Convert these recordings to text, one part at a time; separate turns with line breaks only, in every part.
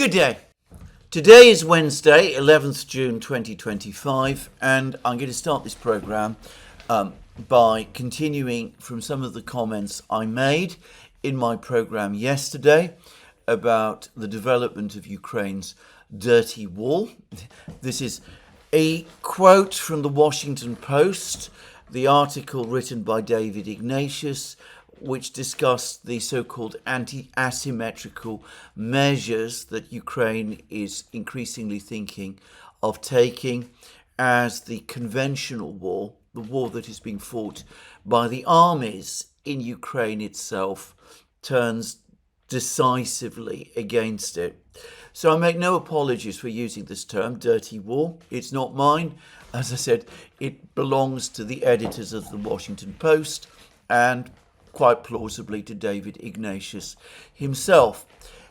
Good day. Today is Wednesday, 11th June 2025, and I'm going to start this program by continuing from some of the comments I made in my program yesterday about the development of Ukraine's dirty wall. This is a quote from the Washington Post, the article written by David Ignatius, which discussed the so-called anti-asymmetrical measures that Ukraine is increasingly thinking of taking as the conventional war, the war that is being fought by the armies in Ukraine itself, turns decisively against it. So I make no apologies for using this term, dirty war. It's not mine. As I said, it belongs to the editors of the Washington Post and quite plausibly to David Ignatius himself.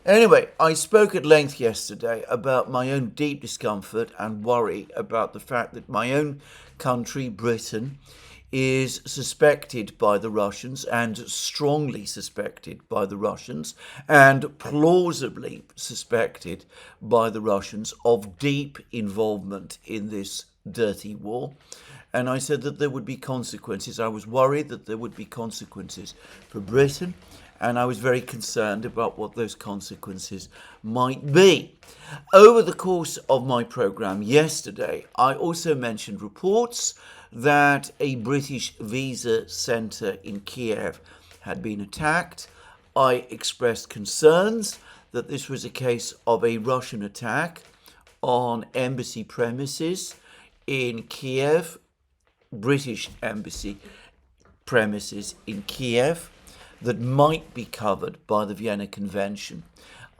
Anyway, I spoke at length yesterday about my own deep discomfort and worry about the fact that my own country, Britain, is suspected by the Russians and strongly suspected by the Russians and plausibly suspected by the Russians of deep involvement in this dirty war. And I said that there would be consequences. I was worried that there would be consequences for Britain, and I was very concerned about what those consequences might be. Over the course of my program yesterday, I also mentioned reports that a British visa centre in Kiev had been attacked. I expressed concerns that this was a case of a Russian attack on embassy premises in Kiev, British embassy premises in Kiev, that might be covered by the Vienna Convention.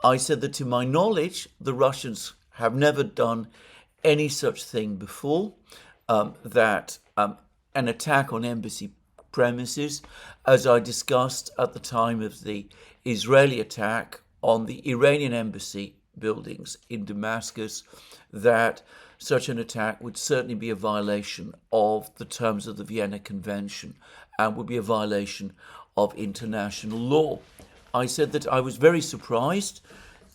I said that to my knowledge, the Russians have never done any such thing before, that an attack on embassy premises, as I discussed at the time of the Israeli attack on the Iranian embassy buildings in Damascus, that such an attack would certainly be a violation of the terms of the Vienna Convention and would be a violation of international law. I said that I was very surprised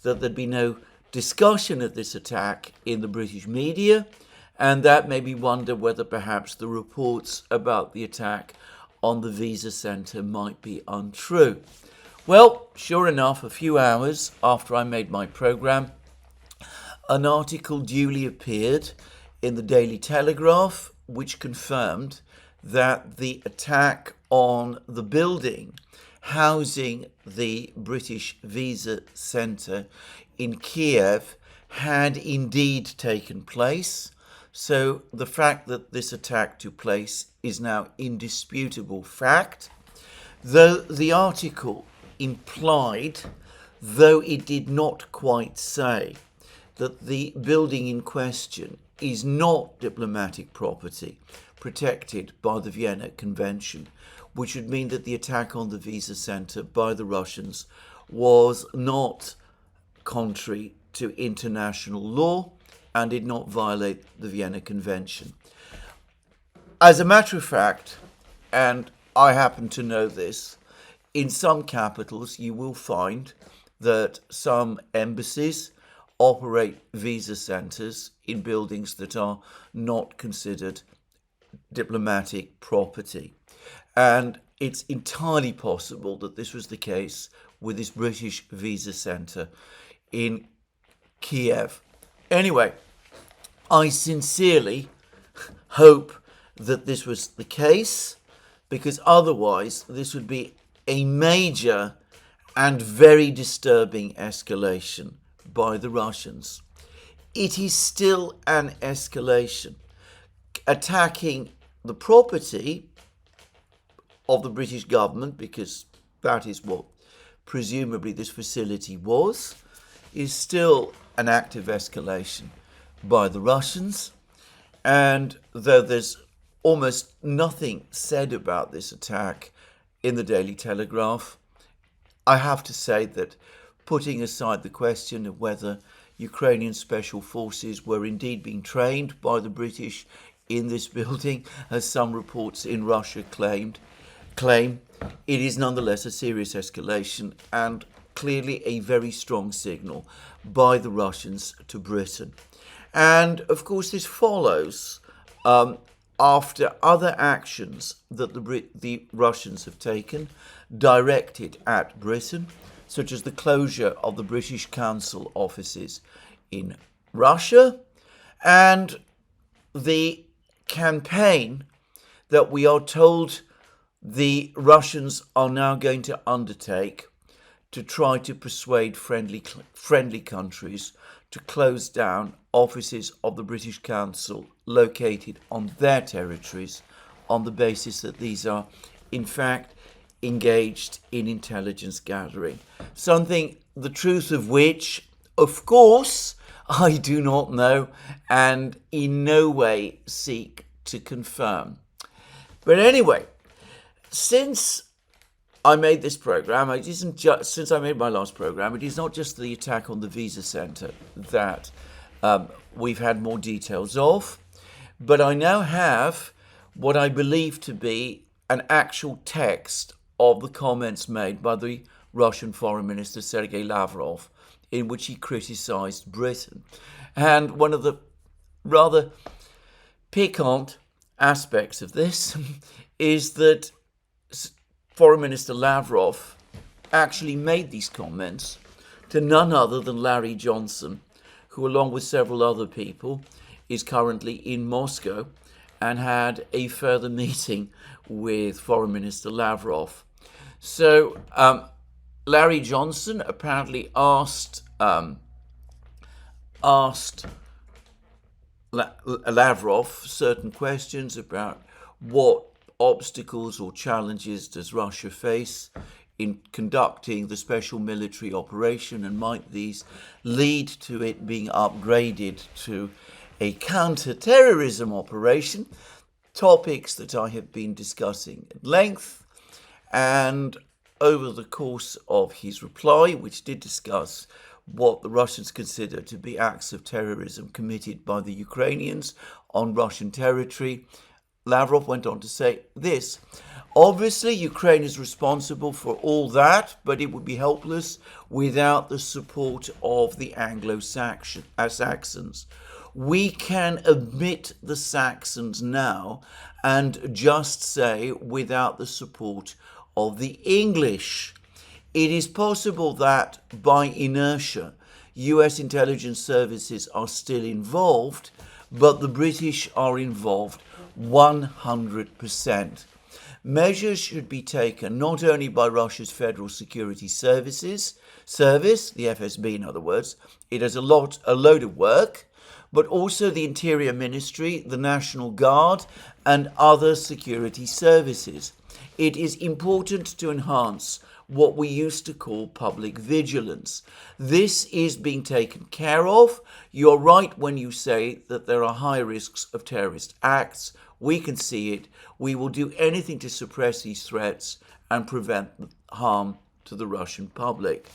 that there'd be no discussion of this attack in the British media, and that made me wonder whether perhaps the reports about the attack on the visa centre might be untrue. Well, sure enough, a few hours after I made my programme, an article duly appeared in the Daily Telegraph, which confirmed that the attack on the building housing the British visa centre in Kiev had indeed taken place. So the fact that this attack took place is now indisputable fact, though the article implied, though it did not quite say, that the building in question is not diplomatic property protected by the Vienna Convention, which would mean that the attack on the visa centre by the Russians was not contrary to international law and did not violate the Vienna Convention. As a matter of fact, and I happen to know this, in some capitals you will find that some embassies operate visa centres in buildings that are not considered diplomatic property. And it's entirely possible that this was the case with this British visa centre in Kiev. Anyway, I sincerely hope that this was the case, because otherwise this would be a major and very disturbing escalation by the Russians. It is still an escalation. Attacking the property of the British government, because that is what presumably this facility was, is still an act of escalation by the Russians. And though there's almost nothing said about this attack in the Daily Telegraph, I have to say that, putting aside the question of whether Ukrainian special forces were indeed being trained by the British in this building, as some reports in Russia claim, it is nonetheless a serious escalation and clearly a very strong signal by the Russians to Britain. And of course, this follows after other actions that the Russians have taken directed at Britain, such as the closure of the British Council offices in Russia and the campaign that we are told the Russians are now going to undertake to try to persuade friendly countries to close down offices of the British Council located on their territories on the basis that these are, in fact, engaged in intelligence gathering. Something, the truth of which, of course, I do not know and in no way seek to confirm. But anyway, since I made this program, since I made my last program, it is not just the attack on the visa centre that we've had more details of, but I now have what I believe to be an actual text of the comments made by the Russian Foreign Minister Sergey Lavrov, in which he criticised Britain. And one of the rather piquant aspects of this is that Foreign Minister Lavrov actually made these comments to none other than Larry Johnson, who, along with several other people, is currently in Moscow and had a further meeting with Foreign Minister Lavrov. So Larry Johnson apparently asked Lavrov certain questions about what obstacles or challenges does Russia face in conducting the special military operation, and might these lead to it being upgraded to a counterterrorism operation, topics that I have been discussing at length. And over the course of his reply, which did discuss what the Russians consider to be acts of terrorism committed by the Ukrainians on Russian territory, Lavrov went on to say this: obviously, Ukraine is responsible for all that, but it would be helpless without the support of the Anglo-Saxons. We can omit the Saxons now and just say without the support of the English. It is possible that by inertia, US intelligence services are still involved, but the British are involved 100%. Measures should be taken not only by Russia's Federal Security Service, the FSB in other words, it has a load of work, but also the Interior Ministry, the National Guard, and other security services. It is important to enhance what we used to call public vigilance. This is being taken care of. You're right when you say that there are high risks of terrorist acts. We can see it. We will do anything to suppress these threats and prevent harm to the Russian public.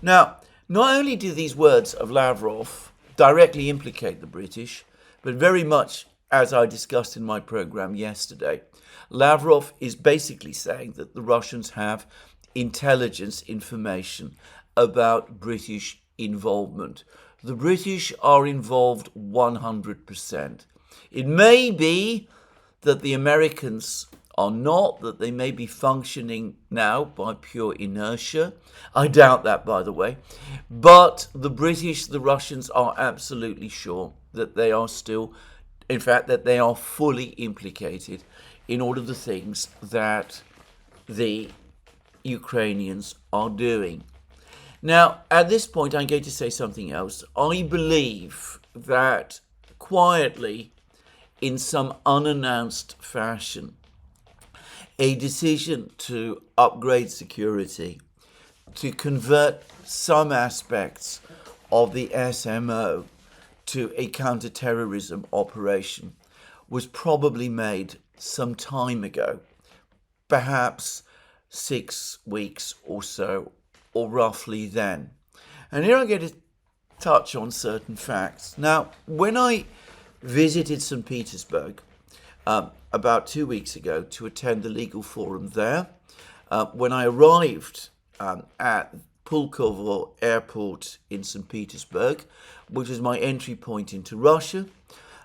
Now, not only do these words of Lavrov directly implicate the British, but very much, as I discussed in my program yesterday, Lavrov is basically saying that the Russians have intelligence information about British involvement. The British are involved 100%. It may be that the Americans are not, that they may be functioning now by pure inertia. I doubt that, by the way. But the Russians are absolutely sure that they are still, in fact, that they are fully implicated in all of the things that the Ukrainians are doing. Now, at this point, I'm going to say something else. I believe that quietly, in some unannounced fashion, a decision to upgrade security, to convert some aspects of the SMO to a counterterrorism operation was probably made some time ago, perhaps 6 weeks or so, or roughly then. And here I'm going to touch on certain facts. Now, when I visited St. Petersburg about 2 weeks ago to attend the legal forum there, when I arrived at Pulkovo airport in St. Petersburg, which was my entry point into Russia.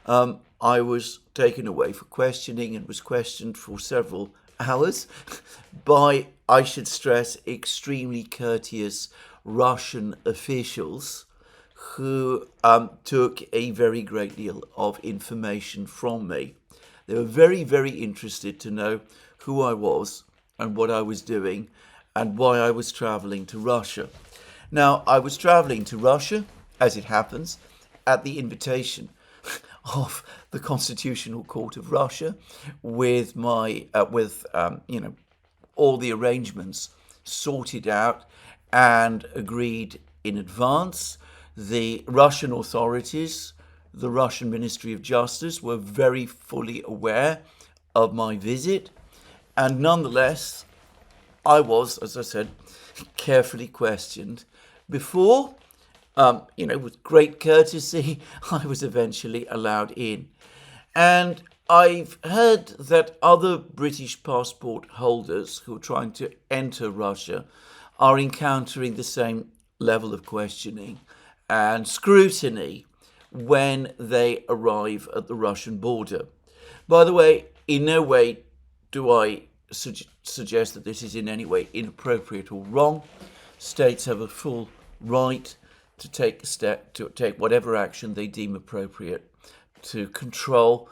I was taken away for questioning and was questioned for several hours by, I should stress, extremely courteous Russian officials who took a very great deal of information from me. They were very, very interested to know who I was and what I was doing and why I was traveling to Russia. Now, I was traveling to Russia, as it happens, at the invitation of the Constitutional Court of Russia, with all the arrangements sorted out and agreed in advance. The Russian authorities, the Russian Ministry of Justice, were very fully aware of my visit, and nonetheless, I was, as I said, carefully questioned before. With great courtesy, I was eventually allowed in. And I've heard that other British passport holders who are trying to enter Russia are encountering the same level of questioning and scrutiny when they arrive at the Russian border. By the way, in no way do I suggest that this is in any way inappropriate or wrong. States have a full right to take whatever action they deem appropriate to control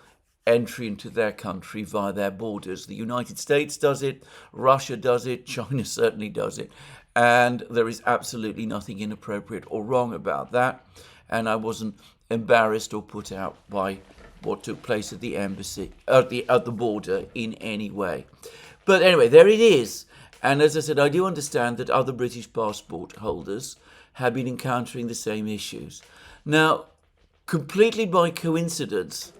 entry into their country via their borders. The United States does it, Russia does it, China certainly does it, and there is absolutely nothing inappropriate or wrong about that. And I wasn't embarrassed or put out by what took place at the embassy, at the border in any way. But anyway, there it is. And as I said, I do understand that other British passport holders have been encountering the same issues. Now, completely by coincidence,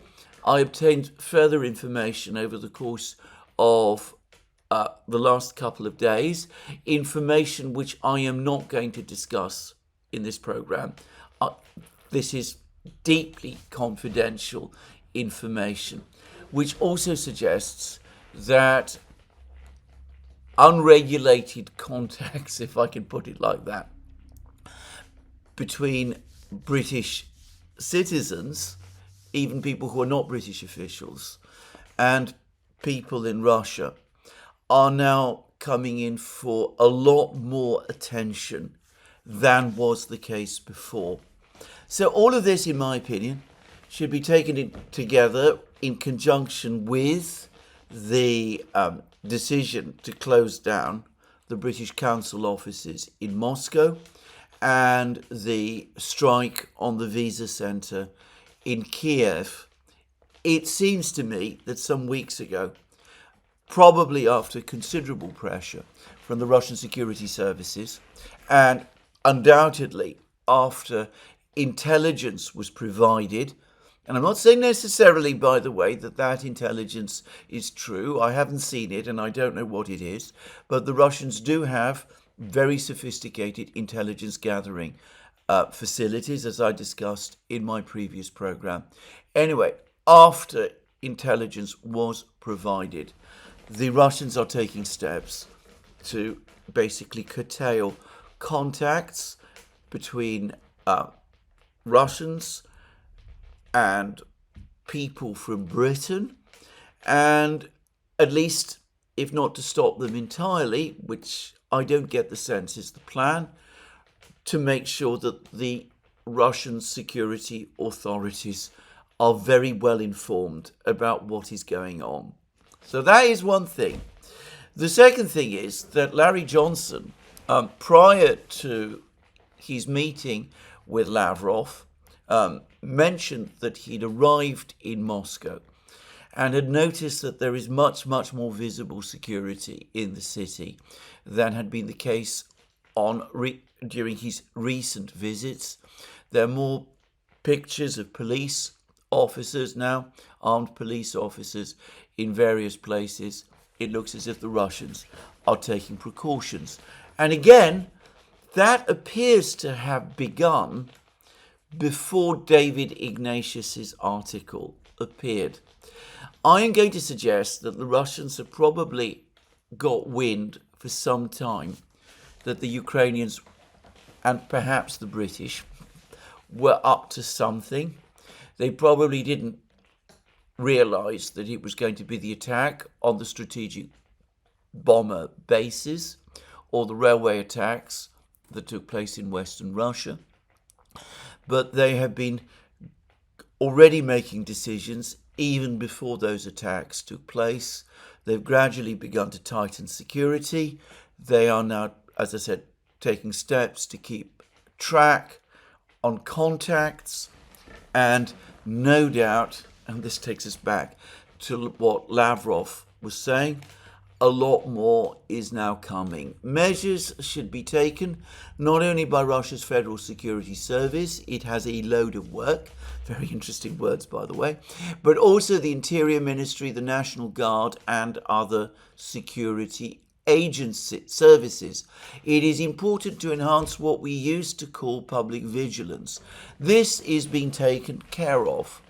I obtained further information over the course of the last couple of days, information which I am not going to discuss in this program. This is deeply confidential information, which also suggests that unregulated contacts, if I can put it like that, between British citizens, even people who are not British officials, and people in Russia are now coming in for a lot more attention than was the case before. So all of this, in my opinion, should be taken together in conjunction with the decision to close down the British Consul offices in Moscow and the strike on the visa centre in Kiev. It seems to me that some weeks ago, probably after considerable pressure from the Russian security services, and undoubtedly after intelligence was provided, and I'm not saying necessarily, by the way, that intelligence is true. I haven't seen it and I don't know what it is, but the Russians do have very sophisticated intelligence gathering facilities, as I discussed in my previous program. Anyway, after intelligence was provided, the Russians are taking steps to basically curtail contacts between Russians and people from Britain, and at least, if not to stop them entirely, which I don't get the sense is the plan, to make sure that the Russian security authorities are very well informed about what is going on. So that is one thing. The second thing is that Larry Johnson, prior to his meeting with Lavrov, mentioned that he'd arrived in Moscow and had noticed that there is much, much more visible security in the city than had been the case during his recent visits. There are more pictures of police officers now, armed police officers in various places. It looks as if the Russians are taking precautions. And again, that appears to have begun before David Ignatius's article appeared. I am going to suggest that the Russians have probably got wind for some time that the Ukrainians and perhaps the British were up to something. They probably didn't realise that it was going to be the attack on the strategic bomber bases or the railway attacks that took place in Western Russia. But they have been already making decisions even before those attacks took place. They've gradually begun to tighten security. They are now, as I said, taking steps to keep track on contacts, and no doubt, and this takes us back to what Lavrov was saying, a lot more is now coming. Measures should be taken not only by Russia's Federal Security Service, it has a load of work, very interesting words by the way, but also the Interior Ministry, the National Guard and other security agency services. It is important to enhance what we used to call public vigilance. This is being taken care of.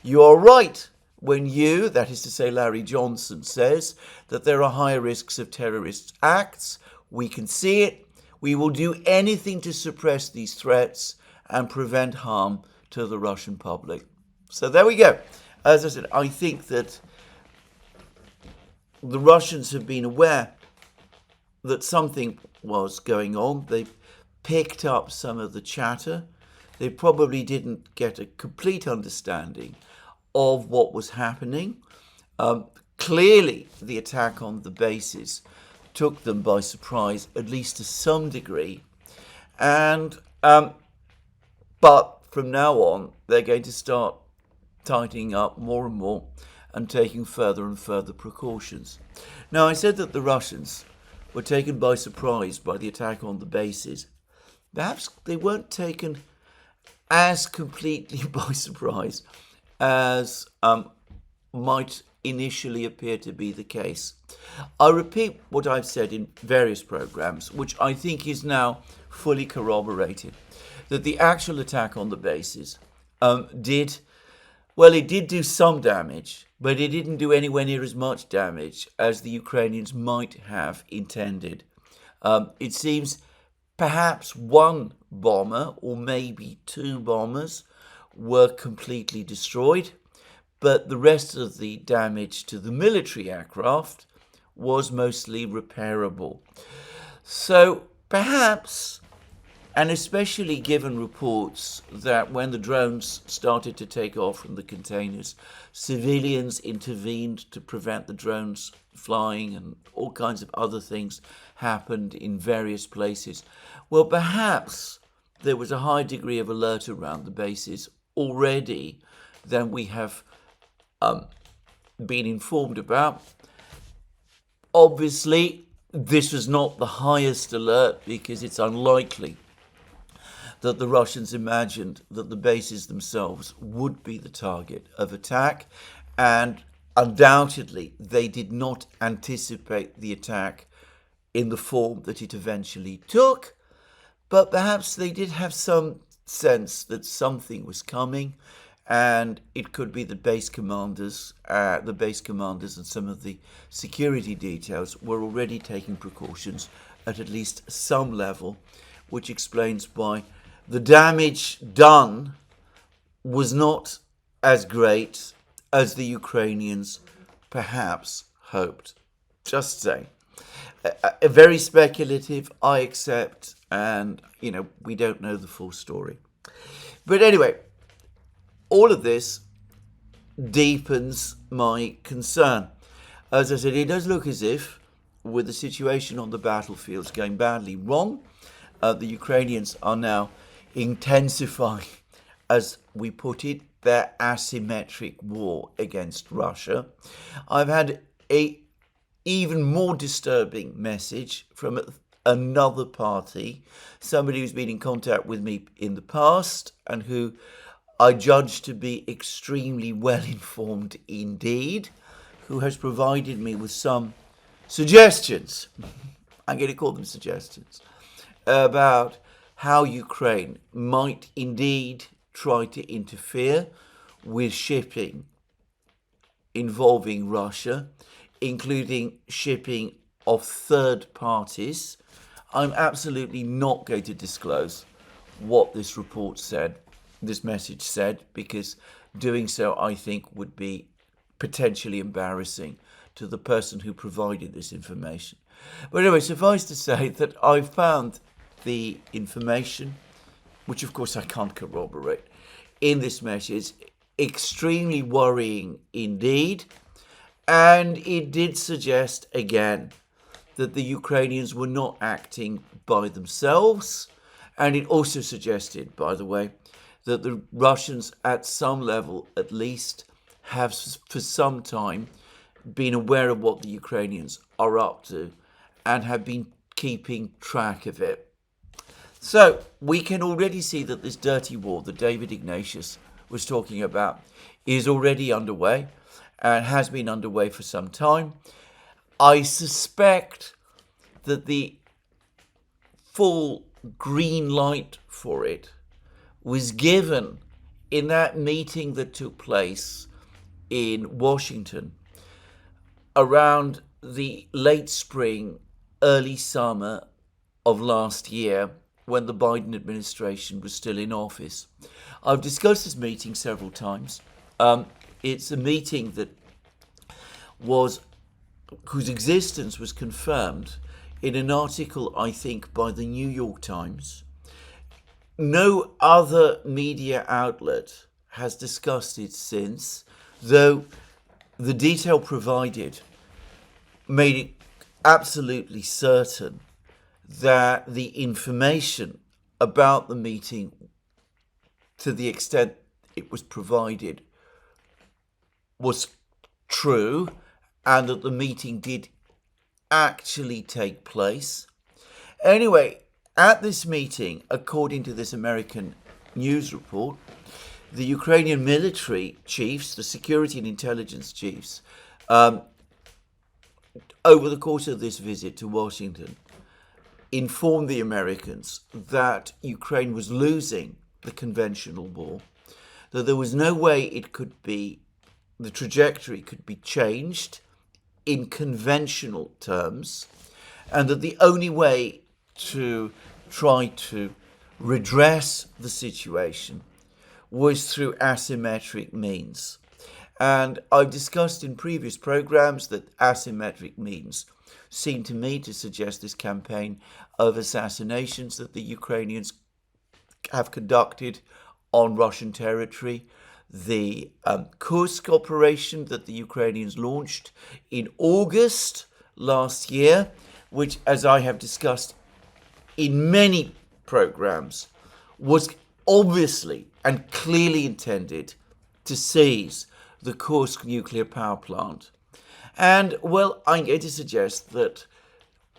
You are right when you, that is to say Larry Johnson, says that there are higher risks of terrorist acts. We can see it. We will do anything to suppress these threats and prevent harm to the Russian public. So there we go. As I said, I think that the Russians have been aware that something was going on. They've picked up some of the chatter. They probably didn't get a complete understanding of what was happening. Clearly, the attack on the bases took them by surprise, at least to some degree. And but from now on, they're going to start tightening up more and more and taking further and further precautions. Now, I said that the Russians were taken by surprise by the attack on the bases. Perhaps they weren't taken as completely by surprise as might initially appear to be the case. I repeat what I've said in various programs, which I think is now fully corroborated, that the actual attack on the bases did do some damage, but it didn't do anywhere near as much damage as the Ukrainians might have intended. It seems perhaps one bomber or maybe two bombers were completely destroyed, but the rest of the damage to the military aircraft was mostly repairable. So perhaps, and especially given reports that when the drones started to take off from the containers, civilians intervened to prevent the drones flying and all kinds of other things happened in various places. Well, perhaps there was a high degree of alert around the bases already than we have been informed about. Obviously, this was not the highest alert because it's unlikely that the Russians imagined that the bases themselves would be the target of attack, and undoubtedly they did not anticipate the attack in the form that it eventually took, but perhaps they did have some sense that something was coming, and it could be that base commanders and some of the security details were already taking precautions at least some level, which explains why the damage done was not as great as the Ukrainians perhaps hoped. Just saying. A very speculative, I accept, and, we don't know the full story. But anyway, all of this deepens my concern. As I said, it does look as if, with the situation on the battlefields going badly wrong, the Ukrainians are now intensifying, as we put it, their asymmetric war against Russia. I've had a even more disturbing message from another party, somebody who's been in contact with me in the past and who I judge to be extremely well informed indeed, who has provided me with some suggestions, I'm going to call them suggestions, about how Ukraine might indeed try to interfere with shipping involving Russia, including shipping of third parties. I'm absolutely not going to disclose what this report said, this message said, because doing so, I think, would be potentially embarrassing to the person who provided this information. But anyway, suffice to say that I found the information, which of course I can't corroborate, in this message extremely worrying indeed. And it did suggest again that the Ukrainians were not acting by themselves. And it also suggested, by the way, that the Russians at some level at least have for some time been aware of what the Ukrainians are up to and have been keeping track of it. So we can already see that this dirty war that David Ignatius was talking about is already underway and has been underway for some time. I suspect that the full green light for it was given in that meeting that took place in Washington around the late spring, early summer of last year, when the Biden administration was still in office. I've discussed this meeting several times. It's a meeting that whose existence was confirmed in an article, I think, by the New York Times. No other media outlet has discussed it since, though the detail provided made it absolutely certain that the information about the meeting, to the extent it was provided, was true, and that the meeting did actually take place. Anyway, at this meeting, according to this American news report, the Ukrainian military chiefs, the security and intelligence chiefs, over the course of this visit to Washington, informed the Americans that Ukraine was losing the conventional war, that there was no way the trajectory could be changed in conventional terms, and that the only way to try to redress the situation was through asymmetric means. And I've discussed in previous programs that asymmetric means seem to me to suggest this campaign of assassinations that the Ukrainians have conducted on Russian territory, the Kursk operation that the Ukrainians launched in August last year, which, as I have discussed in many programs, was obviously and clearly intended to seize the Kursk nuclear power plant. And, well, I'm going to suggest that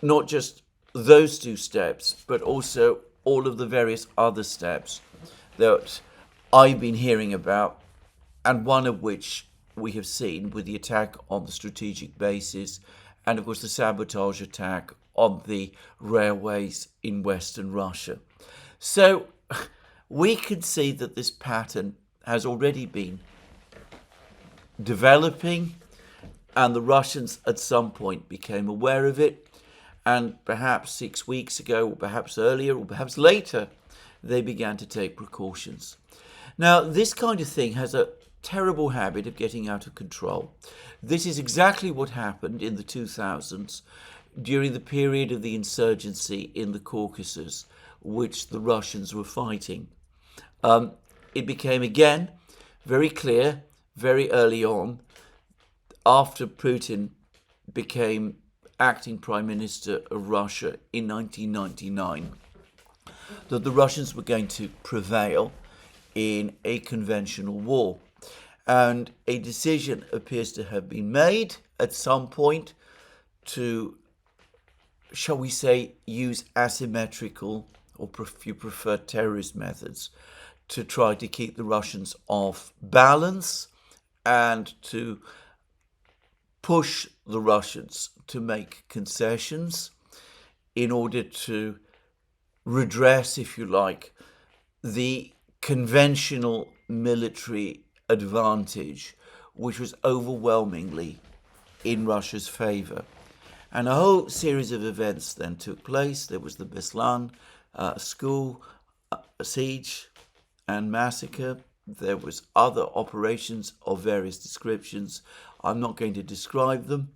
not just those two steps, but also all of the various other steps that I've been hearing about, and one of which we have seen with the attack on the strategic bases, and of course the sabotage attack on the railways in Western Russia. So we can see that this pattern has already been developing, and the Russians at some point became aware of it, and perhaps 6 weeks ago, or perhaps earlier, or perhaps later, they began to take precautions. Now, this kind of thing has a terrible habit of getting out of control. This is exactly what happened in the 2000s during the period of the insurgency in the Caucasus, which the Russians were fighting. It became again very clear very early on, after Putin became acting Prime Minister of Russia in 1999, that the Russians were going to prevail in a conventional war. And a decision appears to have been made at some point to, shall we say, use asymmetrical, or if you prefer, terrorist methods to try to keep the Russians off balance and to push the Russians to make concessions in order to redress, if you like, the conventional military advantage, which was overwhelmingly in Russia's favor. And a whole series of events then took place. There was the Beslan school siege and massacre. There was other operations of various descriptions. I'm not going to describe them.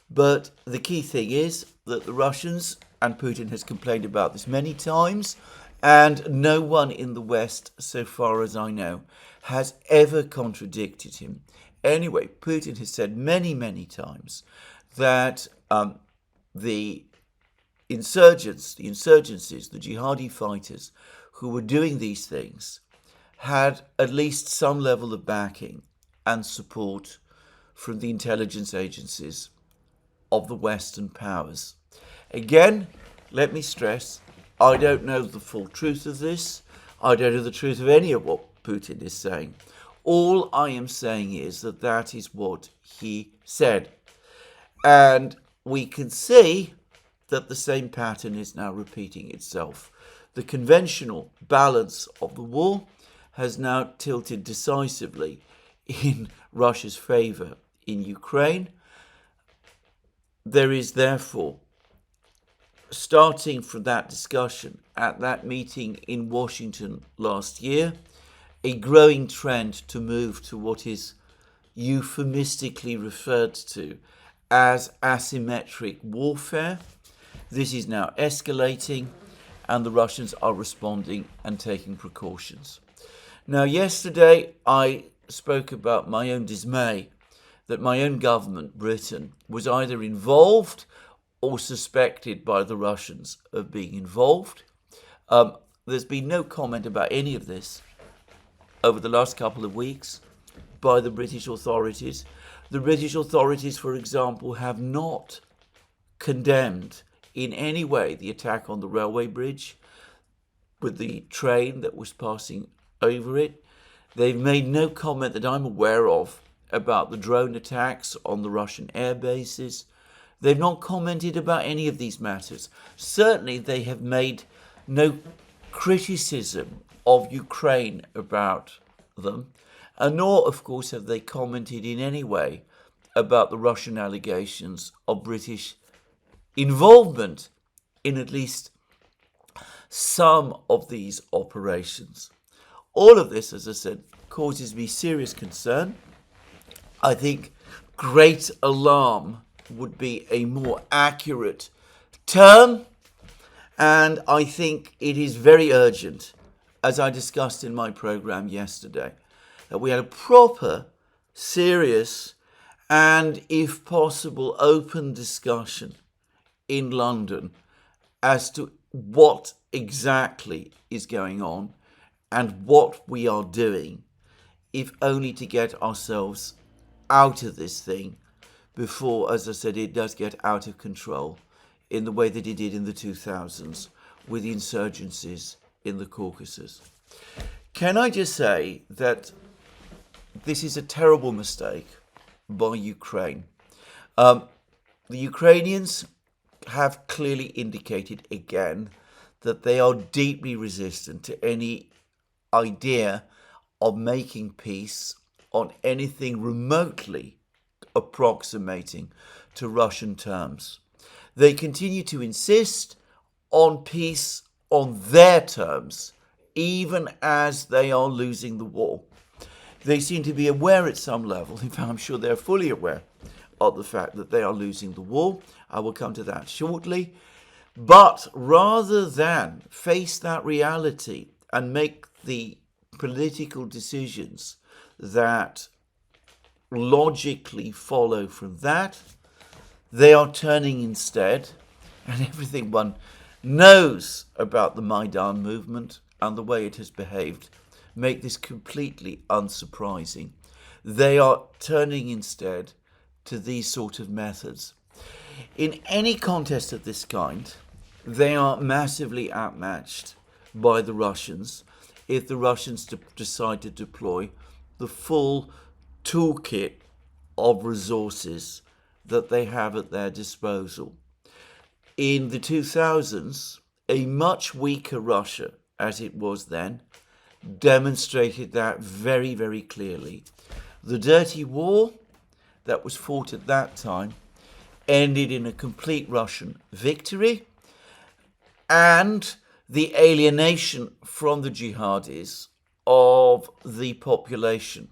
But the key thing is that the Russians, and Putin has complained about this many times, and no one in the West, so far as I know, has ever contradicted him. Anyway, Putin has said many, many times that the insurgencies, the jihadi fighters who were doing these things had at least some level of backing and support from the intelligence agencies of the Western powers. Again, let me stress, I don't know the full truth of this. I don't know the truth of any of what Putin is saying. All I am saying is that that is what he said. And we can see that the same pattern is now repeating itself. The conventional balance of the war has now tilted decisively in Russia's favor in Ukraine. There is therefore, starting from that discussion at that meeting in Washington last year, a growing trend to move to what is euphemistically referred to as asymmetric warfare. This is now escalating, and the Russians are responding and taking precautions. Now, yesterday I spoke about my own dismay that my own government, Britain, was either involved or suspected by the Russians of being involved. There's been no comment about any of this over the last couple of weeks by the British authorities. The British authorities, for example, have not condemned in any way the attack on the railway bridge with the train that was passing over it. They've made no comment that I'm aware of about the drone attacks on the Russian air bases. They've not commented about any of these matters. Certainly they have made no criticism of Ukraine about them, and nor, of course, have they commented in any way about the Russian allegations of British involvement in at least some of these operations. All of this, as I said, causes me serious concern. I think great alarm would be a more accurate term, and I think it is very urgent, as I discussed in my program yesterday, that we had a proper, serious, and if possible, open discussion in London as to what exactly is going on and what we are doing, if only to get ourselves out of this thing before, as I said, it does get out of control in the way that it did in the 2000s with the insurgencies in the Caucasus. Can I just say that this is a terrible mistake by Ukraine. The Ukrainians have clearly indicated again that they are deeply resistant to any idea of making peace on anything remotely approximating to Russian terms. They continue to insist on peace on their terms, even as they are losing the war. They seem to be aware at some level, in fact I'm sure they're fully aware of the fact that they are losing the war. I will come to that shortly. But rather than face that reality and make the political decisions that logically follow from that, they are turning instead, and everything one knows about the Maidan movement and the way it has behaved make this completely unsurprising. They are turning instead to these sort of methods. In any contest of this kind, they are massively outmatched by the Russians if the Russians decide to deploy the full toolkit of resources that they have at their disposal. In the 2000s, a much weaker Russia, as it was then, demonstrated that very, very clearly. The dirty war that was fought at that time ended in a complete Russian victory, and the alienation from the jihadis of the population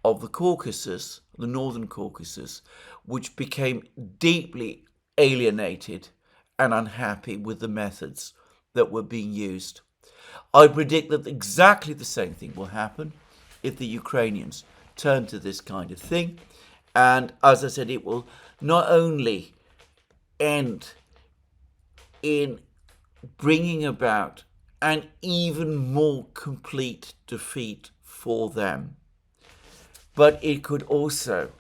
of the Caucasus, the northern Caucasus, which became deeply alienated and unhappy with the methods that were being used. I predict that exactly the same thing will happen if the Ukrainians turn to this kind of thing. And as I said, it will not only end in bringing about an even more complete defeat for them, but it could also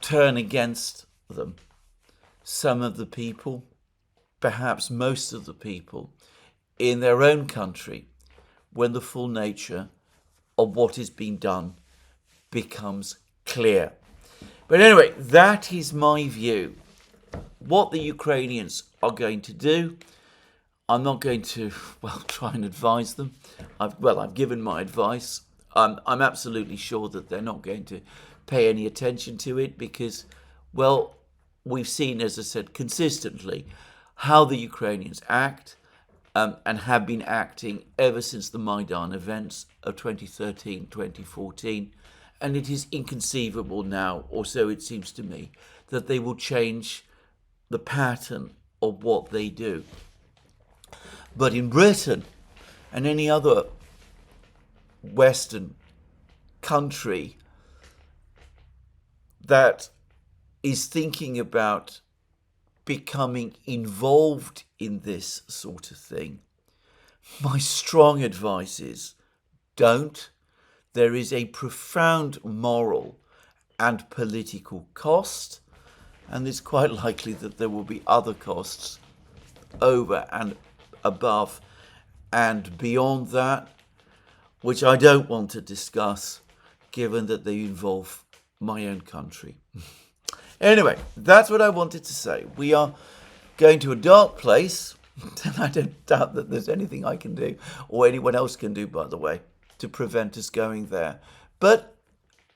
turn against them some of the people, perhaps most of the people, in their own country, when the full nature of what is being done becomes clear. But anyway, that is my view. What the Ukrainians are going to do, I'm not going to, try and advise them. I've given my advice. I'm absolutely sure that they're not going to pay any attention to it because, we've seen, as I said, consistently how the Ukrainians act and have been acting ever since the Maidan events of 2013, 2014. And it is inconceivable now, or so it seems to me, that they will change the pattern of what they do. But in Britain and any other Western country that is thinking about becoming involved in this sort of thing, my strong advice is don't. There is a profound moral and political cost, and it's quite likely that there will be other costs over and above and beyond that, which I don't want to discuss, given that they involve my own country. Anyway, that's what I wanted to say. We are going to a dark place, and I don't doubt that there's anything I can do, or anyone else can do, by the way, to prevent us going there. But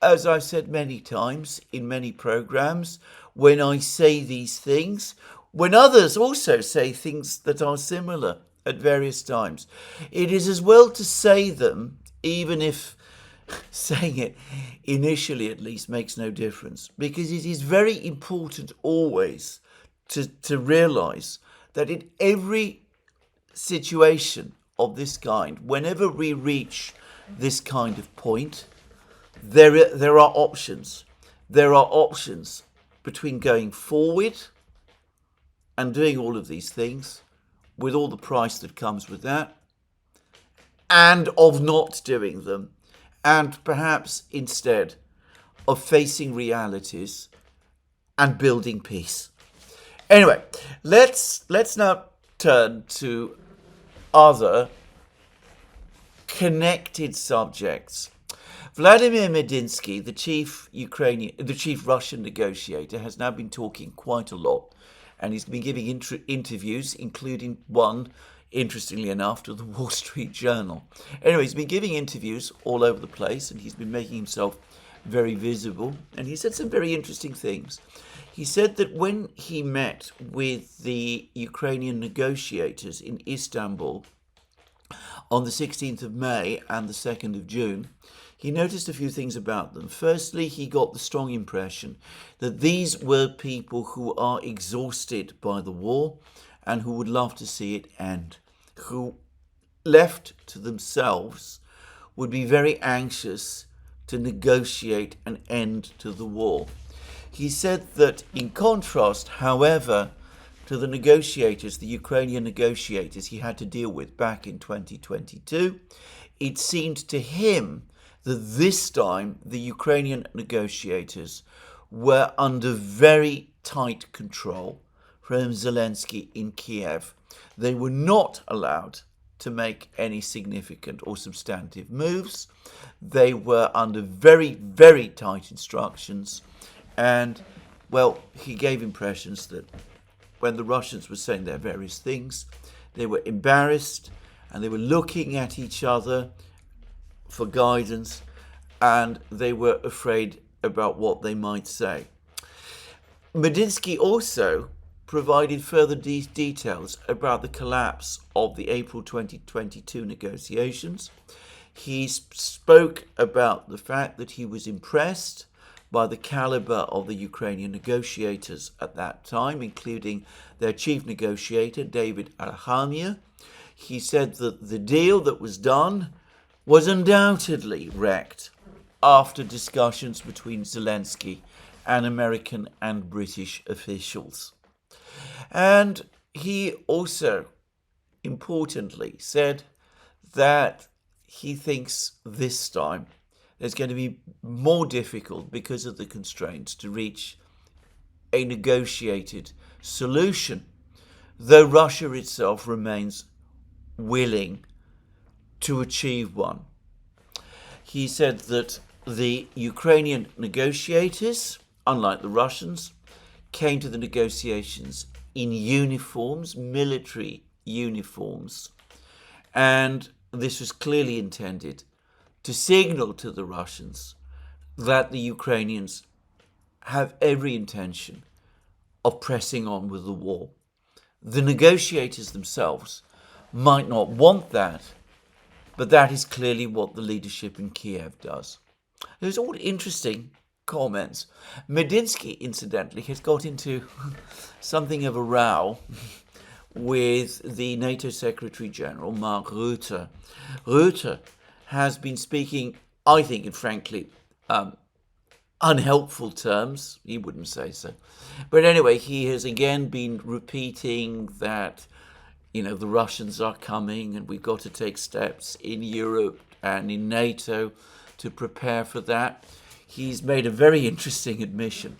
as I've said many times in many programs, when I say these things, when others also say things that are similar at various times, it is as well to say them, even if saying it initially at least makes no difference, because it is very important always to realize that in every situation of this kind, whenever we reach this kind of point, there are options. There are options between going forward and doing all of these things with all the price that comes with that, and of not doing them, and perhaps instead of facing realities and building peace. Anyway, let's now turn to other connected subjects. Vladimir Medinsky, the chief Russian negotiator, has now been talking quite a lot, and he's been giving interviews, including one, interestingly enough, to the Wall Street Journal. Anyway, he's been giving interviews all over the place, and he's been making himself very visible, and he said some very interesting things. He said that when he met with the Ukrainian negotiators in Istanbul on the 16th of May and the 2nd of June, he noticed a few things about them. Firstly, he got the strong impression that these were people who are exhausted by the war and who would love to see it end, who, left to themselves, would be very anxious to negotiate an end to the war. He said that in contrast, however, to the negotiators, the Ukrainian negotiators he had to deal with back in 2022, it seemed to him that this time the Ukrainian negotiators were under very tight control from Zelensky in Kiev. They were not allowed to make any significant or substantive moves. They were under very, very tight instructions. And, he gave impressions that when the Russians were saying their various things, they were embarrassed and they were looking at each other for guidance, and they were afraid about what they might say. Medinsky also provided further details about the collapse of the April 2022 negotiations. He spoke about the fact that he was impressed by the caliber of the Ukrainian negotiators at that time, including their chief negotiator, David Alhamia. He said that the deal that was done was undoubtedly wrecked after discussions between Zelensky and American and British officials. And he also, importantly, said that he thinks this time it's going to be more difficult because of the constraints to reach a negotiated solution, though Russia itself remains willing to achieve one. He said that the Ukrainian negotiators, unlike the Russians, came to the negotiations in uniforms, military uniforms, and this was clearly intended to signal to the Russians that the Ukrainians have every intention of pressing on with the war. The negotiators themselves might not want that, but that is clearly what the leadership in Kiev does. There's all interesting comments. Medinsky, incidentally, has got into something of a row with the NATO Secretary General, Mark Rutte. Rutte has been speaking, I think, in frankly, unhelpful terms. He wouldn't say so. But anyway, he has again been repeating that, the Russians are coming and we've got to take steps in Europe and in NATO to prepare for that. He's made a very interesting admission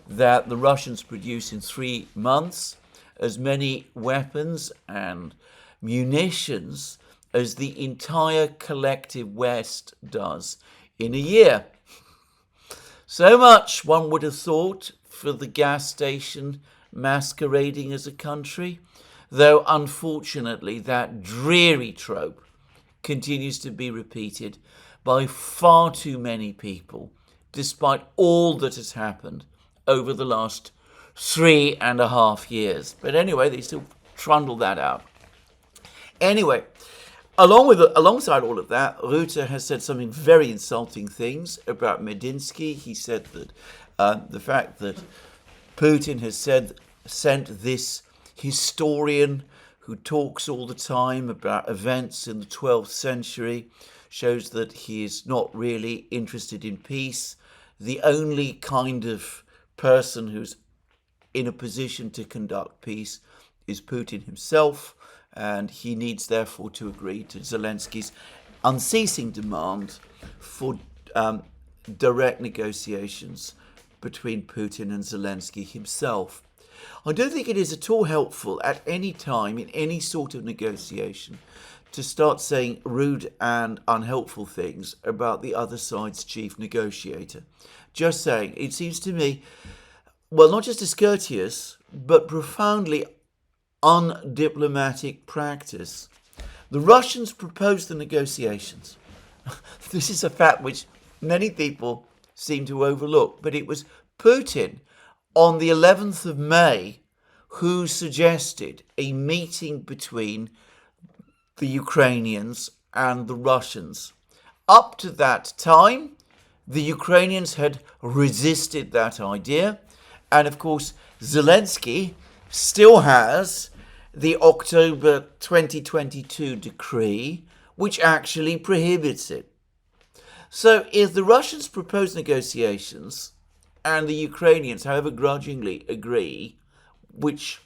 that the Russians produce in 3 months as many weapons and munitions as the entire collective West does in a year. So much, one would have thought, for the gas station masquerading as a country, though unfortunately that dreary trope continues to be repeated by far too many people, despite all that has happened over the last 3.5 years. But anyway, they still trundle that out. Anyway, alongside all of that, Rutte has said something very insulting things about Medinsky. He said that the fact that Putin has sent this historian who talks all the time about events in the 12th century shows that he is not really interested in peace. The only kind of person who's in a position to conduct peace is Putin himself, and he needs therefore to agree to Zelensky's unceasing demand for direct negotiations between Putin and Zelensky himself. I don't think it is at all helpful at any time in any sort of negotiation to start saying rude and unhelpful things about the other side's chief negotiator. Just saying, it seems to me, well, not just discourteous, but profoundly undiplomatic practice. The Russians proposed the negotiations. This is a fact which many people seem to overlook, but it was Putin on the 11th of May who suggested a meeting between the Ukrainians and the Russians. Up to that time, the Ukrainians had resisted that idea, and of course Zelensky still has the October 2022 decree which actually prohibits it. So if the Russians propose negotiations and the Ukrainians, however grudgingly, agree, which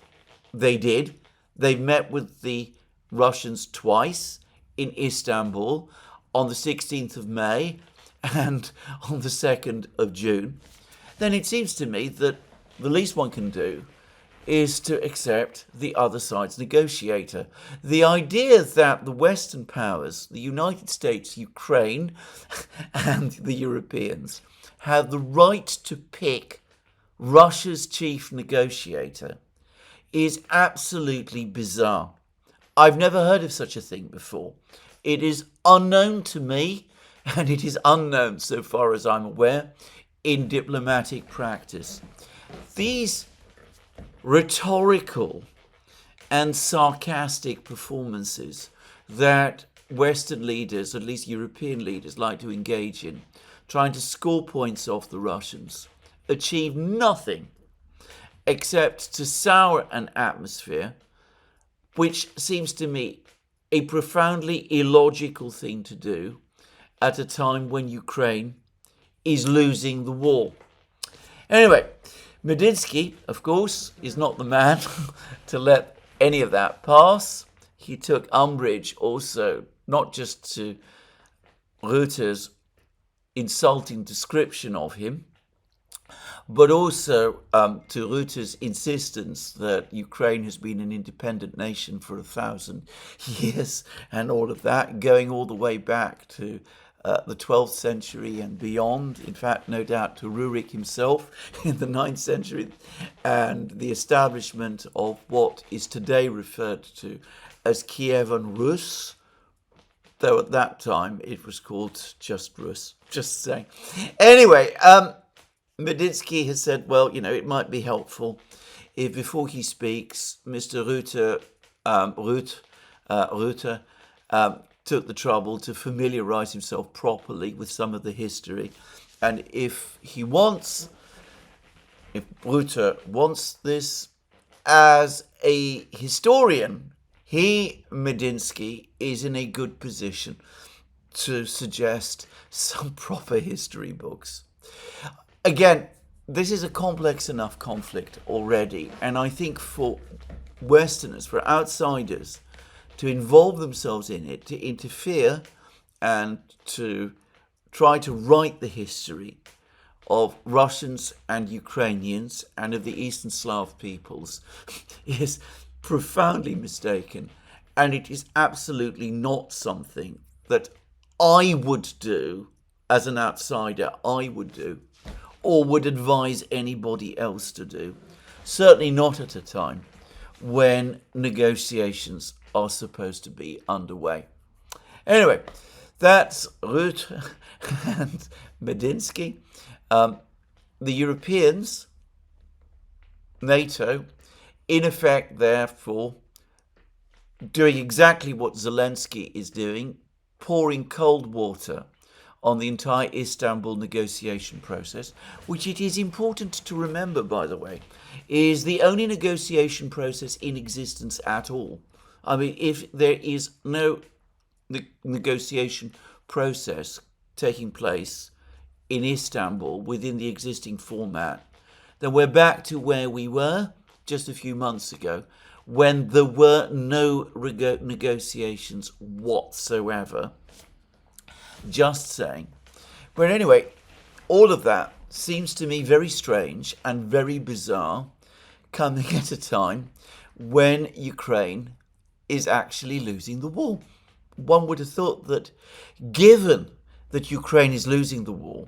they did, they met with the Russians twice in Istanbul on the 16th of May and on the 2nd of June, then it seems to me that the least one can do is to accept the other side's negotiator. The idea that the Western powers, the United States, Ukraine, and the Europeans, have the right to pick Russia's chief negotiator is absolutely bizarre. I've never heard of such a thing before. It is unknown to me, and it is unknown, so far as I'm aware, in diplomatic practice. these rhetorical and sarcastic performances that Western leaders, at least European leaders, like to engage in, trying to score points off the Russians, achieve nothing except to sour an atmosphere, which seems to me a profoundly illogical thing to do at a time when Ukraine is losing the war. Anyway, Medinsky, of course, is not the man to let any of that pass. He took umbrage also not just to Reuter's insulting description of him, but also to Reuter's insistence that Ukraine has been an independent nation for 1,000 years and all of that, going all the way back to the 12th century and beyond. In fact, no doubt to Rurik himself in the 9th century, and the establishment of what is today referred to as Kievan Rus, though at that time it was called just Rus, just saying. Anyway, Medinsky has said, well, it might be helpful if before he speaks, Mr. Reuter took the trouble to familiarize himself properly with some of the history. And if Reuter wants this as a historian, Medinsky, is in a good position to suggest some proper history books. Again, this is a complex enough conflict already, and I think for Westerners, for outsiders, to involve themselves in it, to interfere and to try to write the history of Russians and Ukrainians and of the Eastern Slav peoples is profoundly mistaken, and it is absolutely not something that I would do as an outsider, or would advise anybody else to do. Certainly not at a time when negotiations are supposed to be underway. Anyway, that's Reuter and Medinsky. The Europeans, NATO, in effect, therefore, doing exactly what Zelensky is doing, pouring cold water on the entire Istanbul negotiation process, which it is important to remember, by the way, is the only negotiation process in existence at all. I mean, if there is no negotiation process taking place in Istanbul within the existing format, then we're back to where we were just a few months ago, when there were no negotiations whatsoever. Just saying. But anyway, all of that seems to me very strange and very bizarre, coming at a time when Ukraine is actually losing the war. One would have thought that, given that Ukraine is losing the war,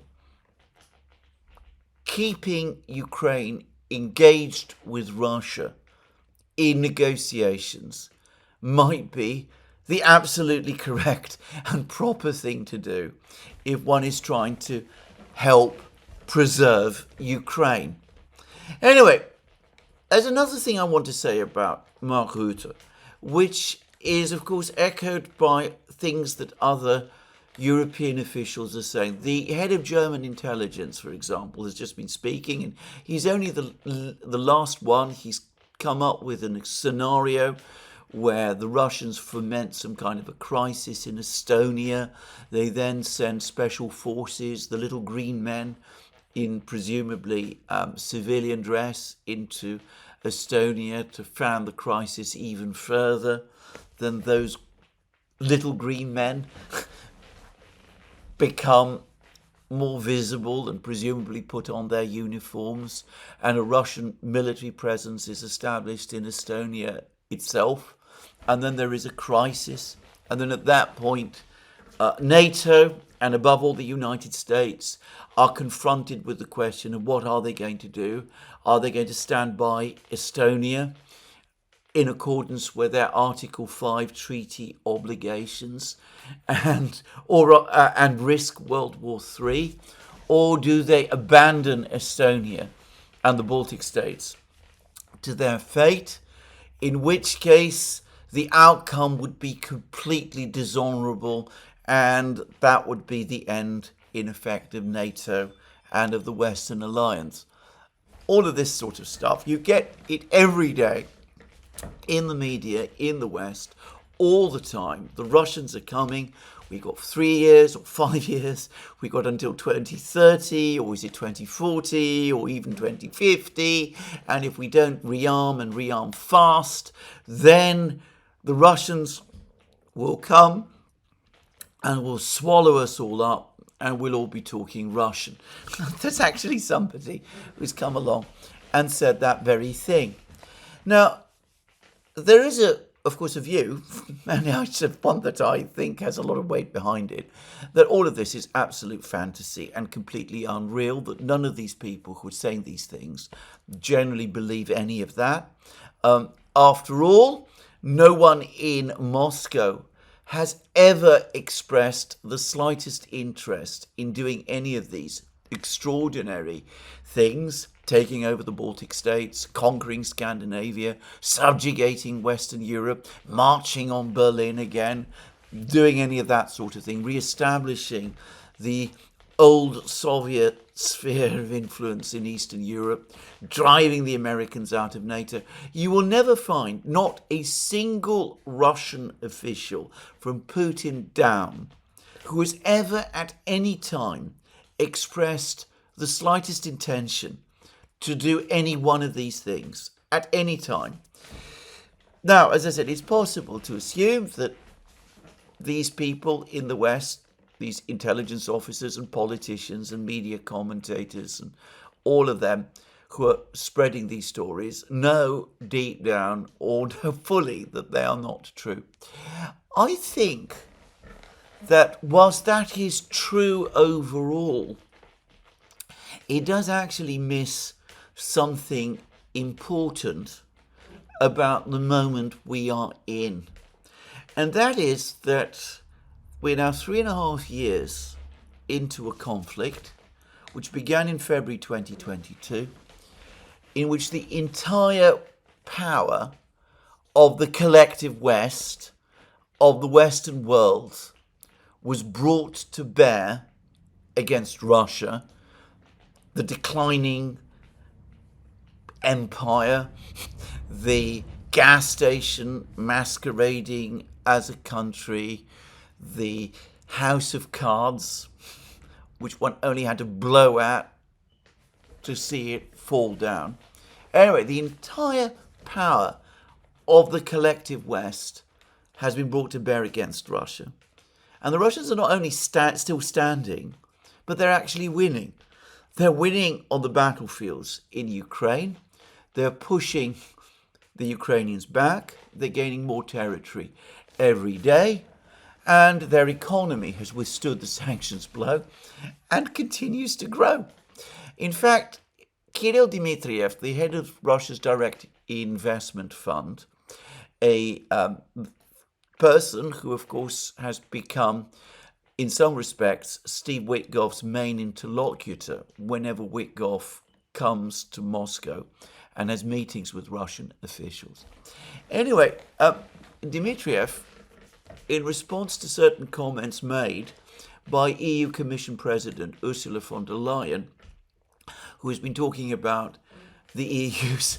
keeping Ukraine engaged with Russia in negotiations might be the absolutely correct and proper thing to do if one is trying to help preserve Ukraine. Anyway, there's another thing I want to say about Mark Rutte, which is, of course, echoed by things that other European officials are saying. The head of German intelligence, for example, has just been speaking, and he's only the last one. He's come up with a scenario where the Russians foment some kind of a crisis in Estonia. They then send special forces, the little green men, in presumably civilian dress, into Estonia to fan the crisis even further. Then those little green men become more visible and presumably put on their uniforms, and a Russian military presence is established in Estonia itself. And then there is a crisis, and then at that point NATO and above all the United States are confronted with the question of what are they going to do. Are they going to stand by Estonia in accordance with their Article 5 treaty obligations and risk World War III? Or do they abandon Estonia and the Baltic states to their fate, in which case the outcome would be completely dishonourable, and that would be the end, in effect, of NATO and of the Western alliance. All of this sort of stuff. You get it every day in the media, in the West, all the time. The Russians are coming. We got 3 years or 5 years. We got until 2030, or is it 2040, or even 2050? And if we don't rearm and rearm fast, then the Russians will come and will swallow us all up, and we'll all be talking Russian. There's actually somebody who's come along and said that very thing. Now, there is of course, a view, and it's one that I think has a lot of weight behind it, that all of this is absolute fantasy and completely unreal, that none of these people who are saying these things generally believe any of that. After all, no one in Moscow has ever expressed the slightest interest in doing any of these extraordinary things, taking over the Baltic states, conquering Scandinavia, subjugating Western Europe, marching on Berlin again, doing any of that sort of thing, re-establishing the old Soviet sphere of influence in Eastern Europe, driving the Americans out of NATO. You will never find not a single Russian official from Putin down who has ever at any time expressed the slightest intention to do any one of these things at any time. Now, as I said, it's possible to assume that these people in the West, these intelligence officers and politicians and media commentators and all of them who are spreading these stories, know deep down or know fully that they are not true. I think that whilst that is true overall, it does actually miss something important about the moment we are in. And that is that we're now 3.5 years into a conflict which began in February 2022, in which the entire power of the collective West, of the Western world, was brought to bear against Russia, the declining empire, the gas station masquerading as a country, the house of cards, which one only had to blow at to see it fall down. Anyway, the entire power of the collective West has been brought to bear against Russia. And the Russians are not only still standing, but they're actually winning. They're winning on the battlefields in Ukraine. They're pushing the Ukrainians back. They're gaining more territory every day. And their economy has withstood the sanctions blow and continues to grow. In fact, Kirill Dmitriev, the head of Russia's direct investment fund, a person who, of course, has become, in some respects, Steve Witkoff's main interlocutor whenever Witkoff comes to Moscow and has meetings with Russian officials. Anyway, Dmitriev, in response to certain comments made by EU Commission President Ursula von der Leyen, who has been talking about the EU's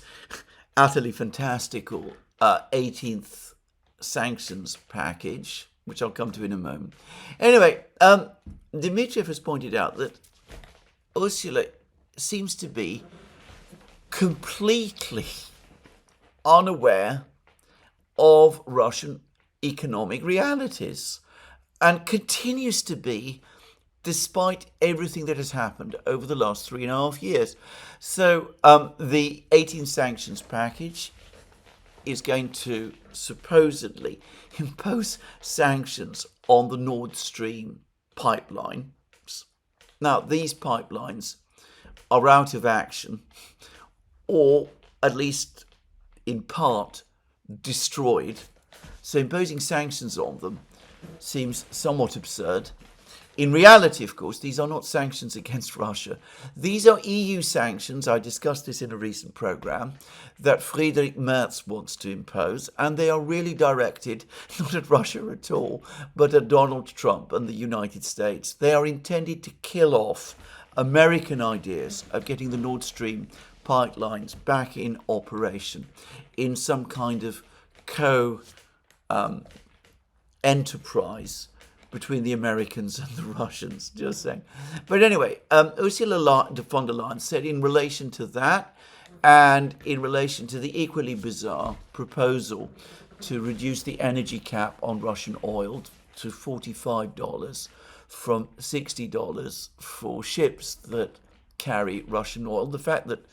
utterly fantastical 18th sanctions package, which I'll come to in a moment. Anyway, Dmitriev has pointed out that Ursula seems to be completely unaware of Russian economic realities and continues to be, despite everything that has happened over the last 3.5 years. So the 18 sanctions package is going to supposedly impose sanctions on the Nord Stream pipelines. Now, these pipelines are out of action, or at least in part destroyed. So imposing sanctions on them seems somewhat absurd. In reality, of course, these are not sanctions against Russia. These are EU sanctions, I discussed this in a recent programme, that Friedrich Merz wants to impose, and they are really directed not at Russia at all, but at Donald Trump and the United States. They are intended to kill off American ideas of getting the Nord Stream pipelines back in operation in some kind of enterprise between the Americans and the Russians, just saying. But anyway, Ursula von der Leyen said in relation to that and in relation to the equally bizarre proposal to reduce the energy cap on Russian oil to $45 from $60 for ships that carry Russian oil, the fact that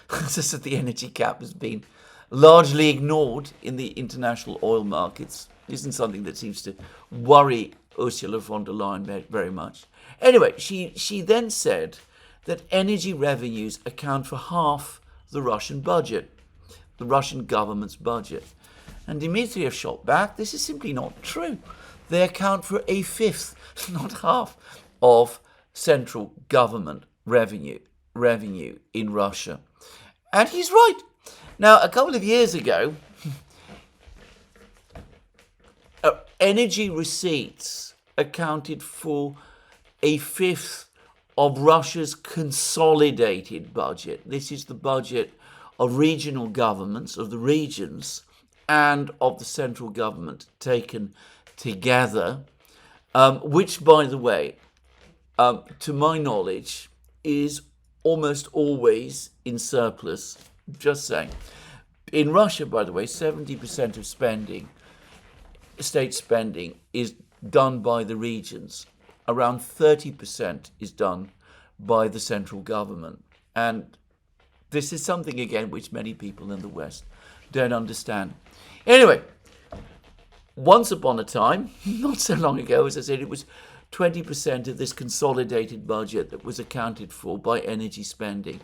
the energy cap has been largely ignored in the international oil markets isn't something that seems to worry Ursula von der Leyen very much. Anyway, she then said that energy revenues account for half the Russian budget, the Russian government's budget. And Dmitriev shot back, this is simply not true. They account for a fifth, not half, of central government revenue in Russia. And he's right. Now, a couple of years ago, energy receipts accounted for a fifth of Russia's consolidated budget. This is the budget of regional governments, of the regions, and of the central government taken together, which, by the way, to my knowledge, is almost always in surplus. Just saying. In Russia, by the way, 70% of spending, state spending, is done by the regions. Around 30% is done by the central government. And this is something, again, which many people in the West don't understand. Anyway, once upon a time, not so long ago, as I said, it was 20% of this consolidated budget that was accounted for by energy spending.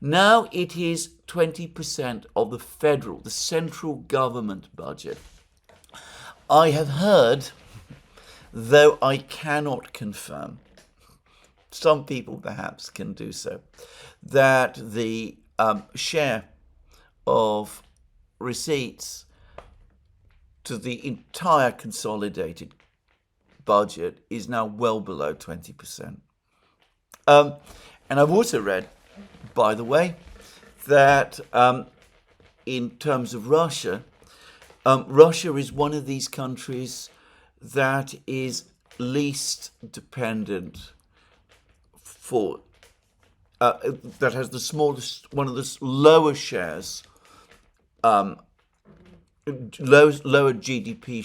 Now it is 20% of the central government budget. I have heard, though I cannot confirm, some people perhaps can do so, that the share of receipts to the entire consolidated budget is now well below 20%. And I've also read, by the way, that in terms of Russia, Russia is one of these countries that is least dependent for, that has the smallest, one of the lower shares, lower GDP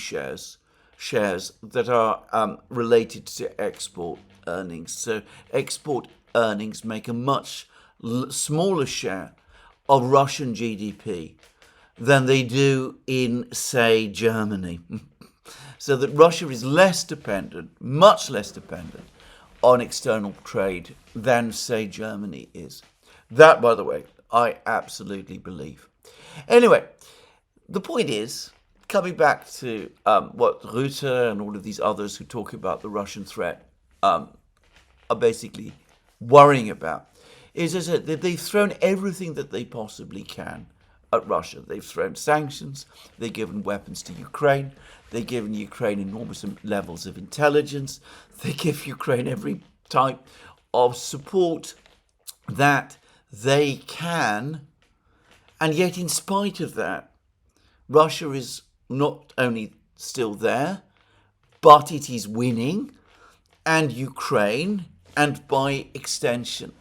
shares that are related to export earnings. So export earnings make a much smaller share of Russian GDP than they do in, say, Germany. So that Russia is less dependent, much less dependent on external trade than, say, Germany is. That, by the way, I absolutely believe. Anyway, the point is, coming back to what Rutte and all of these others who talk about the Russian threat are basically worrying about, is that they've thrown everything that they possibly can at Russia. They've thrown sanctions, they've given weapons to Ukraine, they've given Ukraine enormous levels of intelligence, they give Ukraine every type of support that they can, and yet in spite of that, Russia is not only still there, but it is winning, and Ukraine, and by extension,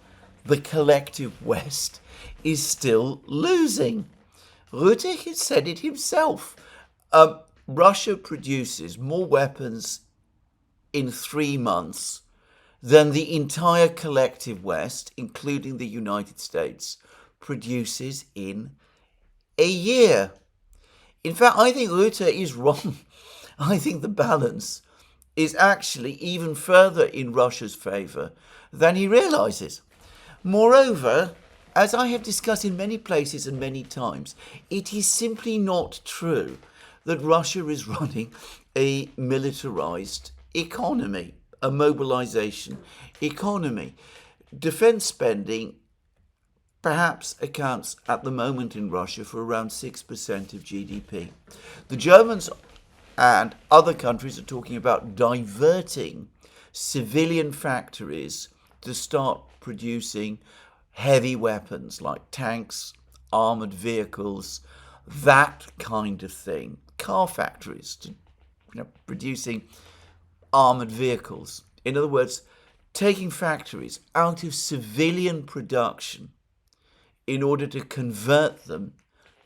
the collective West, is still losing. Rutte has said it himself. Russia produces more weapons in 3 months than the entire collective West, including the United States, produces in a year. In fact, I think Rutte is wrong. I think the balance is actually even further in Russia's favour than he realises. Moreover, as I have discussed in many places and many times, it is simply not true that Russia is running a militarised economy. a mobilization economy. Defense spending perhaps accounts at the moment in Russia for around 6% of GDP. The Germans and other countries are talking about diverting civilian factories to start producing heavy weapons like tanks, armored vehicles, that kind of thing. Car factories to, producing armored vehicles. In other words, taking factories out of civilian production in order to convert them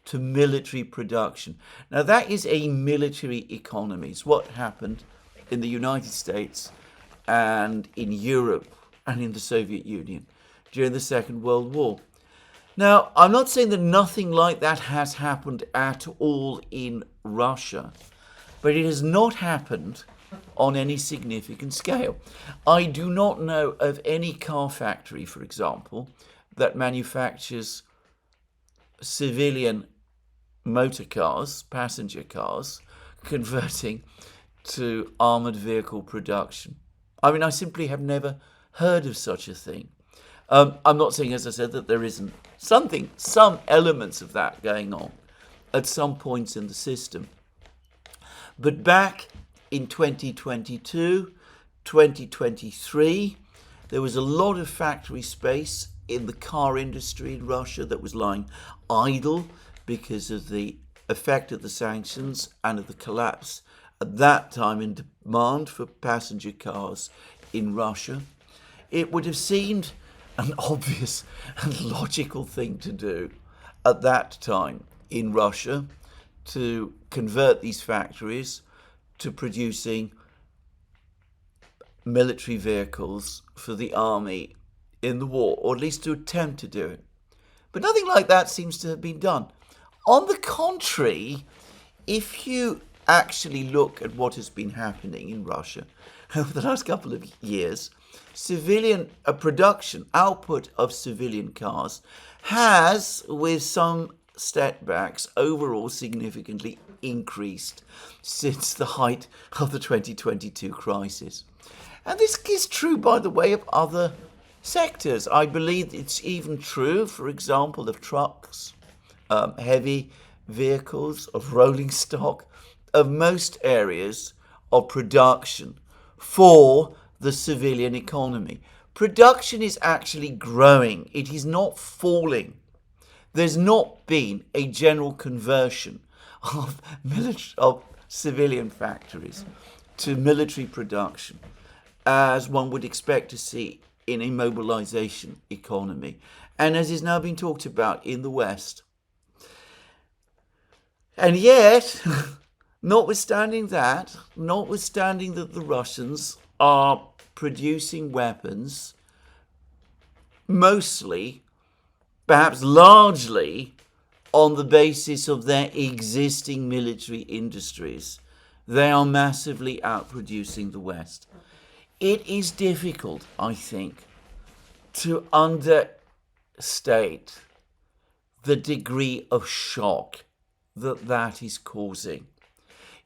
to military production. Now, that is a military economy. It's what happened in the United States and in Europe and in the Soviet Union during the Second World War. Now, I'm not saying that nothing like that has happened at all in Russia, but it has not happened on any significant scale. I do not know of any car factory, for example, that manufactures civilian motor cars, passenger cars, converting to armored vehicle production. I mean, I simply have never heard of such a thing. I'm not saying, as I said, that there isn't some elements of that going on at some points in the system. But back in 2022, 2023, there was a lot of factory space in the car industry in Russia that was lying idle because of the effect of the sanctions and of the collapse at that time in demand for passenger cars in Russia. It would have seemed an obvious and logical thing to do at that time in Russia to convert these factories to producing military vehicles for the army in the war, or at least to attempt to do it. But nothing like that seems to have been done. On the contrary, if you actually look at what has been happening in Russia over the last couple of years, civilian production, output of civilian cars has, with some setbacks, overall significantly increased since the height of the 2022 crisis. And this is true, by the way, of other sectors. I believe it's even true, for example, of trucks, heavy vehicles, of rolling stock, of most areas of production for the civilian economy. Production is actually growing. It is not falling. There's not been a general conversion of civilian factories to military production, as one would expect to see in a mobilization economy, and as is now being talked about in the West. And yet, notwithstanding that the Russians are producing weapons, mostly, perhaps largely, on the basis of their existing military industries, they are massively outproducing the West. It is difficult, I think, to understate the degree of shock that is causing.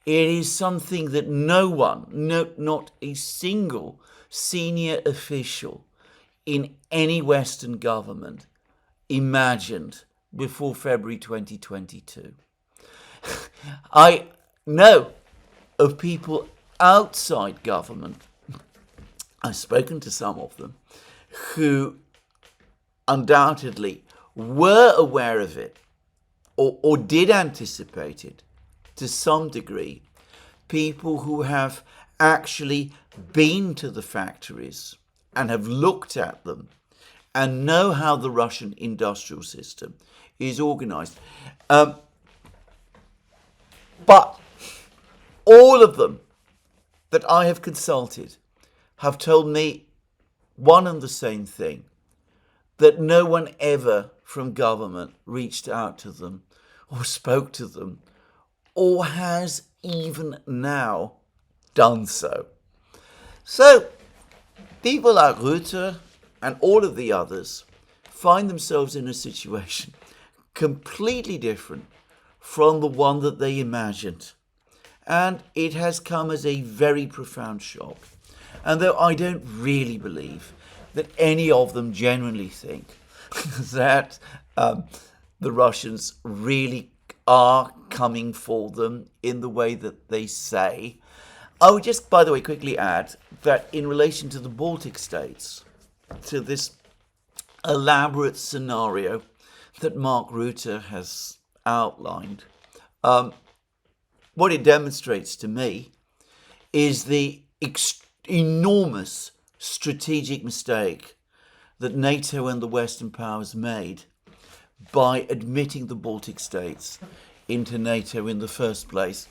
It is something that no one, not a single senior official in any Western government imagined before February 2022. I know of people outside government, I've spoken to some of them, who undoubtedly were aware of it or did anticipate it to some degree. People who have actually been to the factories and have looked at them and know how the Russian industrial system is organized. But all of them that I have consulted have told me one and the same thing, that no one ever from government reached out to them or spoke to them or has even now done so. So people like Rutte and all of the others find themselves in a situation completely different from the one that they imagined. And it has come as a very profound shock. And though I don't really believe that any of them genuinely think that the Russians really are coming for them in the way that they say, I would just, by the way, quickly add that in relation to the Baltic states, to this elaborate scenario that Mark Rutte has outlined, what it demonstrates to me is the enormous strategic mistake that NATO and the Western powers made by admitting the Baltic states into NATO in the first place.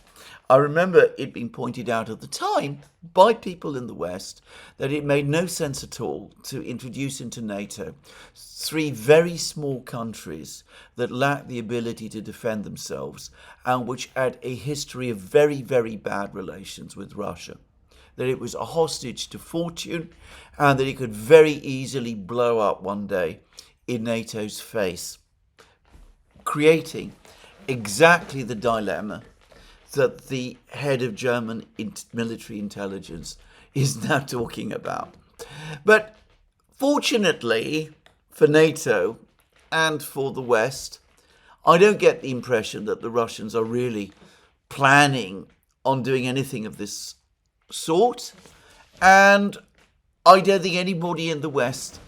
I remember it being pointed out at the time by people in the West that it made no sense at all to introduce into NATO three very small countries that lack the ability to defend themselves and which had a history of very, very bad relations with Russia. That it was a hostage to fortune and that it could very easily blow up one day in NATO's face, creating exactly the dilemma that the head of German military intelligence is now talking about. But fortunately for NATO and for the West, I don't get the impression that the Russians are really planning on doing anything of this sort. And I don't think anybody in the West,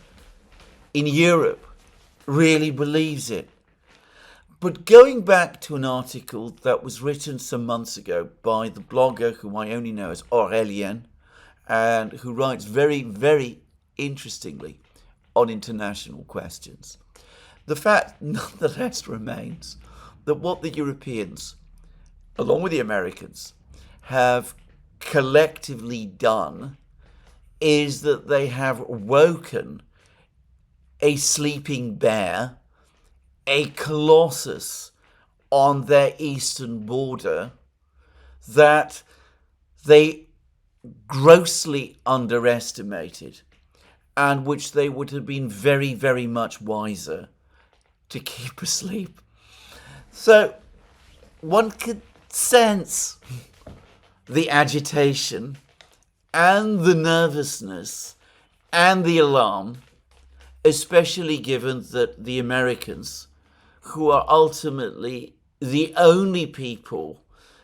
in Europe, really believes it. But going back to an article that was written some months ago by the blogger whom I only know as Aurélien, and who writes very, very interestingly on international questions, the fact nonetheless remains that what the Europeans, along with the Americans, have collectively done is that they have woken a sleeping bear, a colossus on their eastern border that they grossly underestimated and which they would have been very, very much wiser to keep asleep. So one could sense the agitation and the nervousness and the alarm, especially given that the Americans, who are ultimately the only people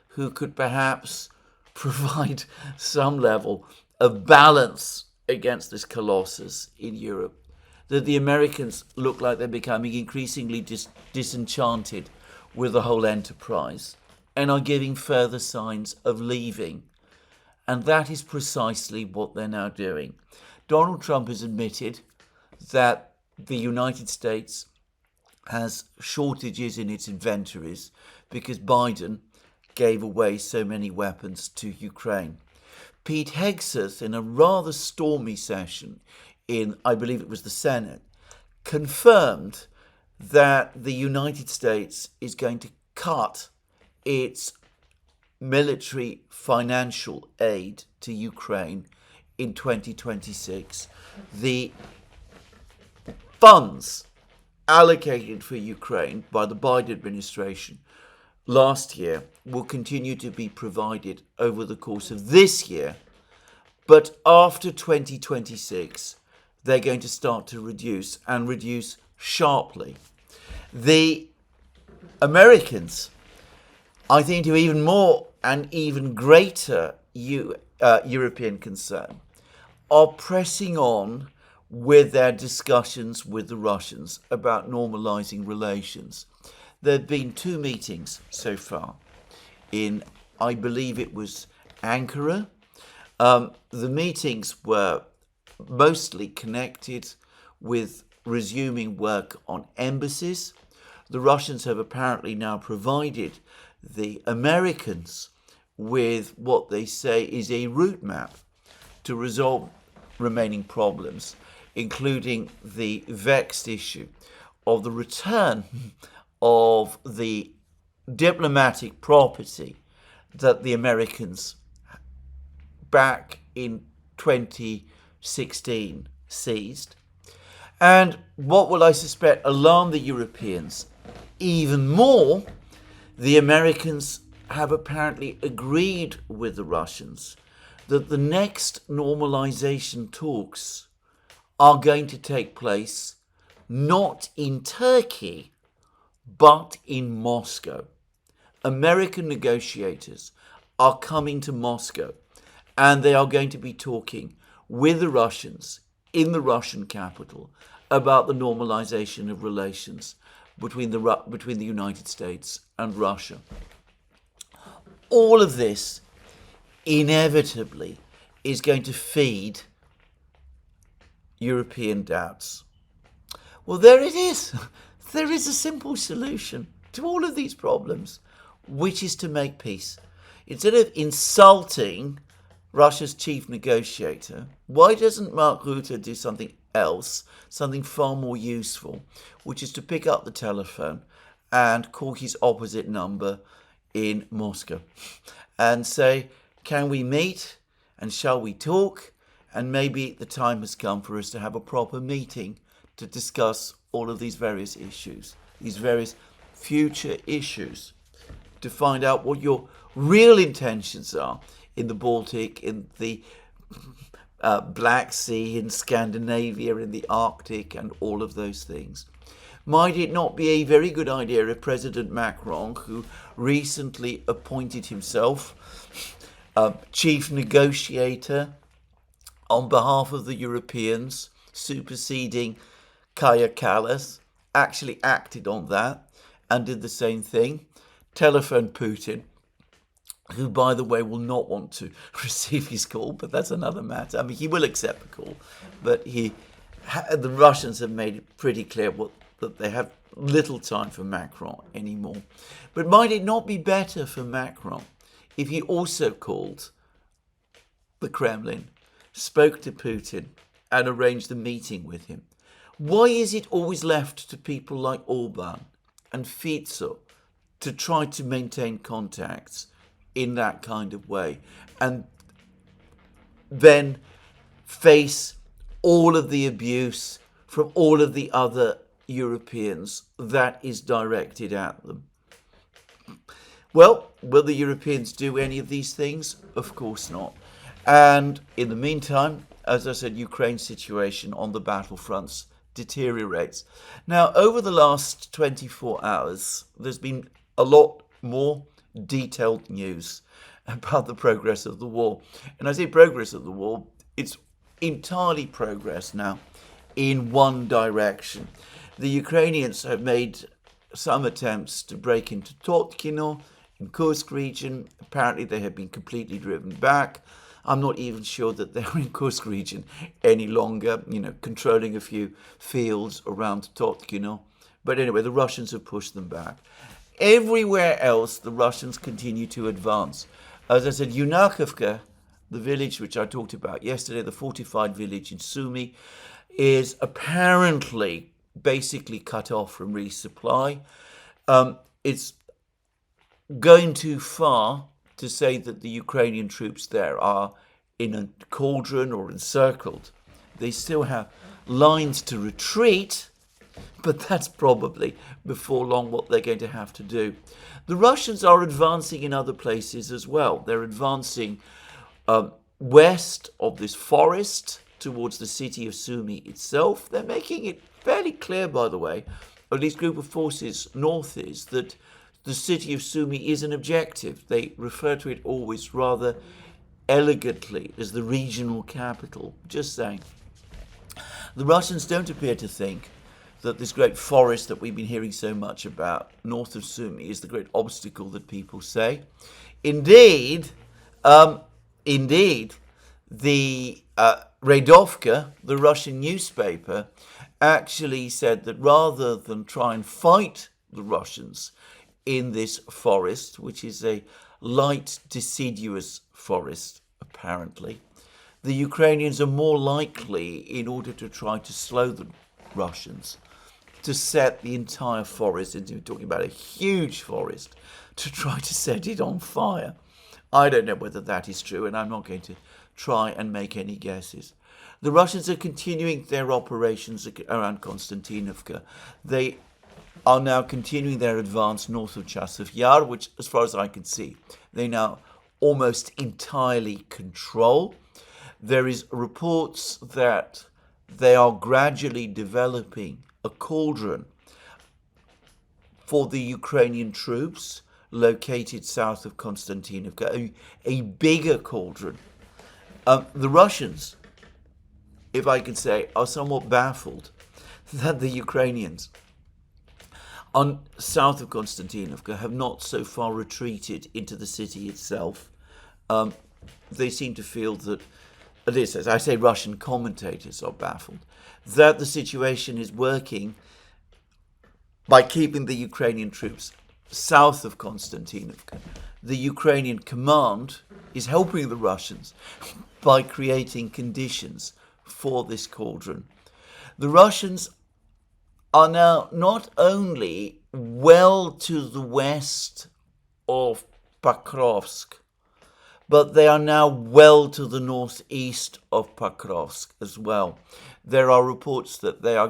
who could perhaps provide some level of balance against this colossus in Europe, that the Americans look like they're becoming increasingly disenchanted with the whole enterprise and are giving further signs of leaving. And that is precisely what they're now doing. Donald Trump has admitted that the United States has shortages in its inventories because Biden gave away so many weapons to Ukraine. Pete Hegseth, in a rather stormy session in, I believe it was the Senate, confirmed that the United States is going to cut its military financial aid to Ukraine in 2026. The funds allocated for Ukraine by the Biden administration last year will continue to be provided over the course of this year, but after 2026 they're going to start to reduce and reduce sharply. The Americans, I think, to even more and even greater European concern, are pressing on with their discussions with the Russians about normalizing relations. There have been 2 meetings so far in, I believe it was Ankara. The meetings were mostly connected with resuming work on embassies. The Russians have apparently now provided the Americans with what they say is a route map to resolve remaining problems, including the vexed issue of the return of the diplomatic property that the Americans back in 2016 seized. And what will, I suspect, alarm the Europeans even more, the Americans have apparently agreed with the Russians that the next normalization talks are going to take place not in Turkey, but in Moscow. American negotiators are coming to Moscow, and they are going to be talking with the Russians in the Russian capital about the normalization of relations between the United States and Russia. All of this inevitably is going to feed European doubts. Well, there it is. There is a simple solution to all of these problems, which is to make peace. Instead of insulting Russia's chief negotiator, why doesn't Mark Rutte do something else, something far more useful, which is to pick up the telephone and call his opposite number in Moscow and say, can we meet and shall we talk? And maybe the time has come for us to have a proper meeting to discuss all of these various issues, these various future issues, to find out what your real intentions are in the Baltic, in the Black Sea, in Scandinavia, in the Arctic, and all of those things. Might it not be a very good idea if President Macron, who recently appointed himself chief negotiator on behalf of the Europeans, superseding Kaja Kallas, actually acted on that and did the same thing, telephoned Putin, who, by the way, will not want to receive his call, but that's another matter. I mean, he will accept the call, but the Russians have made it pretty clear that they have little time for Macron anymore. But might it not be better for Macron if he also called the Kremlin, spoke to Putin, and arranged a meeting with him? Why is it always left to people like Orban and Fico to try to maintain contacts in that kind of way and then face all of the abuse from all of the other Europeans that is directed at them? Well, will the Europeans do any of these things? Of course not. And in the meantime, as I said, Ukraine's situation on the battlefronts deteriorates. Now, over the last 24 hours, there's been a lot more detailed news about the progress of the war. And I say progress of the war, it's entirely progress now in one direction. The Ukrainians have made some attempts to break into Totkino in Kursk region. Apparently they have been completely driven back. I'm not even sure that they're in Kursk region any longer, controlling a few fields around Totkino. But anyway, the Russians have pushed them back. Everywhere else, the Russians continue to advance. As I said, Yunakovka, the village which I talked about yesterday, the fortified village in Sumy, is apparently basically cut off from resupply. It's going too far to say that the Ukrainian troops there are in a cauldron or encircled. They still have lines to retreat, but that's probably before long what they're going to have to do. The Russians are advancing in other places as well. They're advancing west of this forest towards the city of Sumy itself. They're making it fairly clear, by the way, or at least group of forces north is, that the city of Sumy is an objective. They refer to it always rather elegantly as the regional capital. Just saying. The Russians don't appear to think that this great forest that we've been hearing so much about north of Sumy is the great obstacle that people say. Indeed, the Redovka, the Russian newspaper, actually said that rather than try and fight the Russians in this forest, which is a light, deciduous forest, apparently, the Ukrainians are more likely, in order to try to slow the Russians, to set the entire forest, into talking about a huge forest, to try to set it on fire. I don't know whether that is true, and I'm not going to try and make any guesses. The Russians are continuing their operations around Konstantinovka. They are now continuing their advance north of Chasiv Yar, which, as far as I can see, they now almost entirely control. There is reports that they are gradually developing a cauldron for the Ukrainian troops located south of Konstantinovka, a bigger cauldron. The Russians, if I can say, are somewhat baffled that the Ukrainians on south of Konstantinovka have not so far retreated into the city itself. They seem to feel that, at least as I say, Russian commentators are baffled, that the situation is working by keeping the Ukrainian troops south of Konstantinovka. The Ukrainian command is helping the Russians by creating conditions for this cauldron. The Russians are now not only well to the west of Pokrovsk, but they are now well to the northeast of Pokrovsk as well. There are reports that they are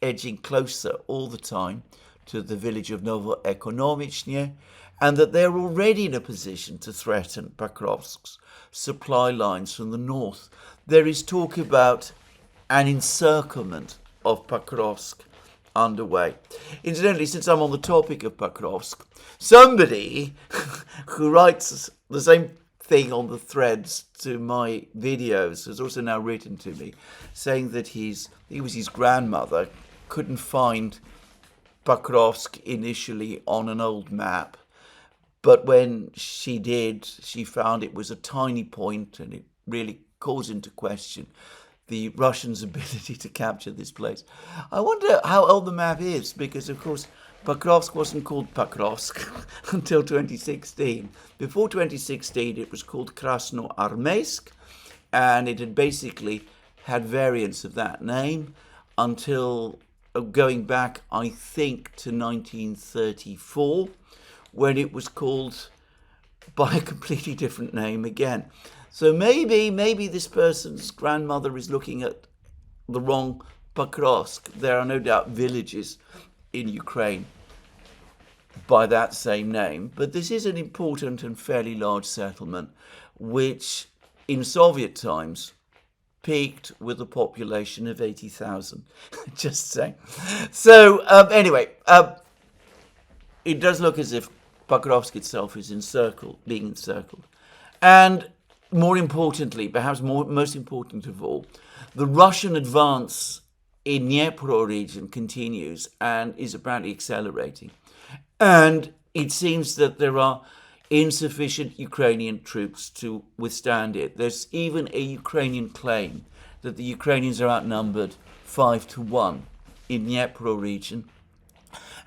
edging closer all the time to the village of Novoekonomichny, and that they're already in a position to threaten Pokrovsk's supply lines from the north. There is talk about an encirclement of Pokrovsk underway. Incidentally, since I'm on the topic of Pokrovsk, somebody who writes the same thing on the threads to my videos has also now written to me, saying that his grandmother couldn't find Pokrovsk initially on an old map, but when she did, she found it was a tiny point, and it really calls into question the Russians' ability to capture this place. I wonder how old the map is, because of course Pokrovsk wasn't called Pokrovsk until 2016. Before 2016 it was called Krasnoarmeysk, and it had basically had variants of that name until going back, I think, to 1934, when it was called by a completely different name again. So maybe this person's grandmother is looking at the wrong Pokrovsk. There are no doubt villages in Ukraine by that same name, but this is an important and fairly large settlement, which in Soviet times peaked with a population of 80,000. Just saying. So anyway, it does look as if Pokrovsk itself is being encircled. And more importantly, perhaps most important of all, the Russian advance in Dnipro region continues and is apparently accelerating. And it seems that there are insufficient Ukrainian troops to withstand it. There's even a Ukrainian claim that the Ukrainians are outnumbered 5-1 in Dnipro region.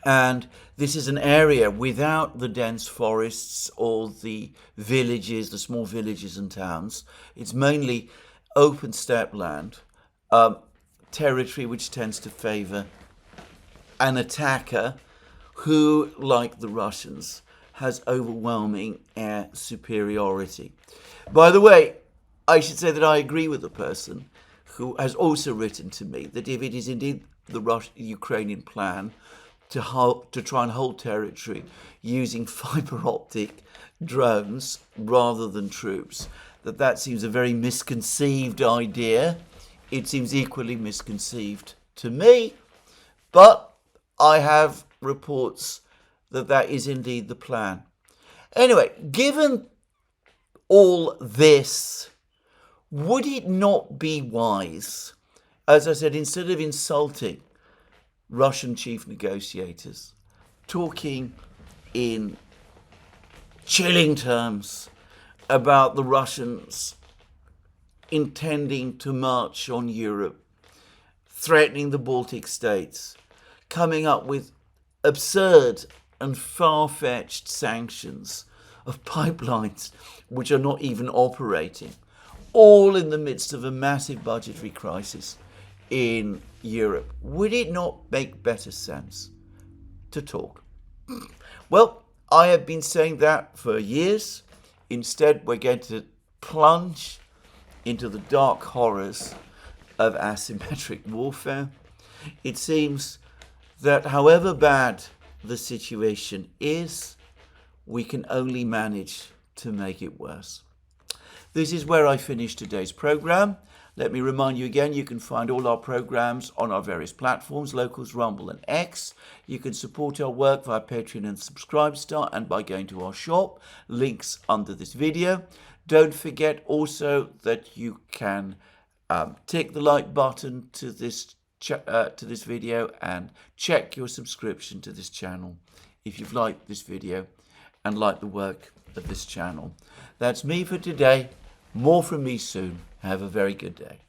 And this is an area without the dense forests or the villages, the small villages and towns. It's mainly open steppe land, territory which tends to favor an attacker who, like the Russians, has overwhelming air superiority. By the way, I should say that I agree with the person who has also written to me that if it is indeed the Ukrainian plan to try and hold territory using fiber optic drones rather than troops, that seems a very misconceived idea. It seems equally misconceived to me, but I have reports that is indeed the plan. Anyway, given all this, would it not be wise, as I said, instead of insulting Russian chief negotiators, talking in chilling terms about the Russians intending to march on Europe, threatening the Baltic states, coming up with absurd and far-fetched sanctions of pipelines which are not even operating, all in the midst of a massive budgetary crisis in Europe? Would it not make better sense to talk? Well, I have been saying that for years. Instead, we're going to plunge into the dark horrors of asymmetric warfare. It seems that however bad the situation is, we can only manage to make it worse. This is where I finish today's program. Let me remind you again, you can find all our programs on our various platforms, Locals, Rumble and X. You can support our work via Patreon and Subscribestar and by going to our shop, links under this video. Don't forget also that you can tick the like button to this video and check your subscription to this channel if you've liked this video and like the work of this channel. That's me for today. More from me soon. Have a very good day.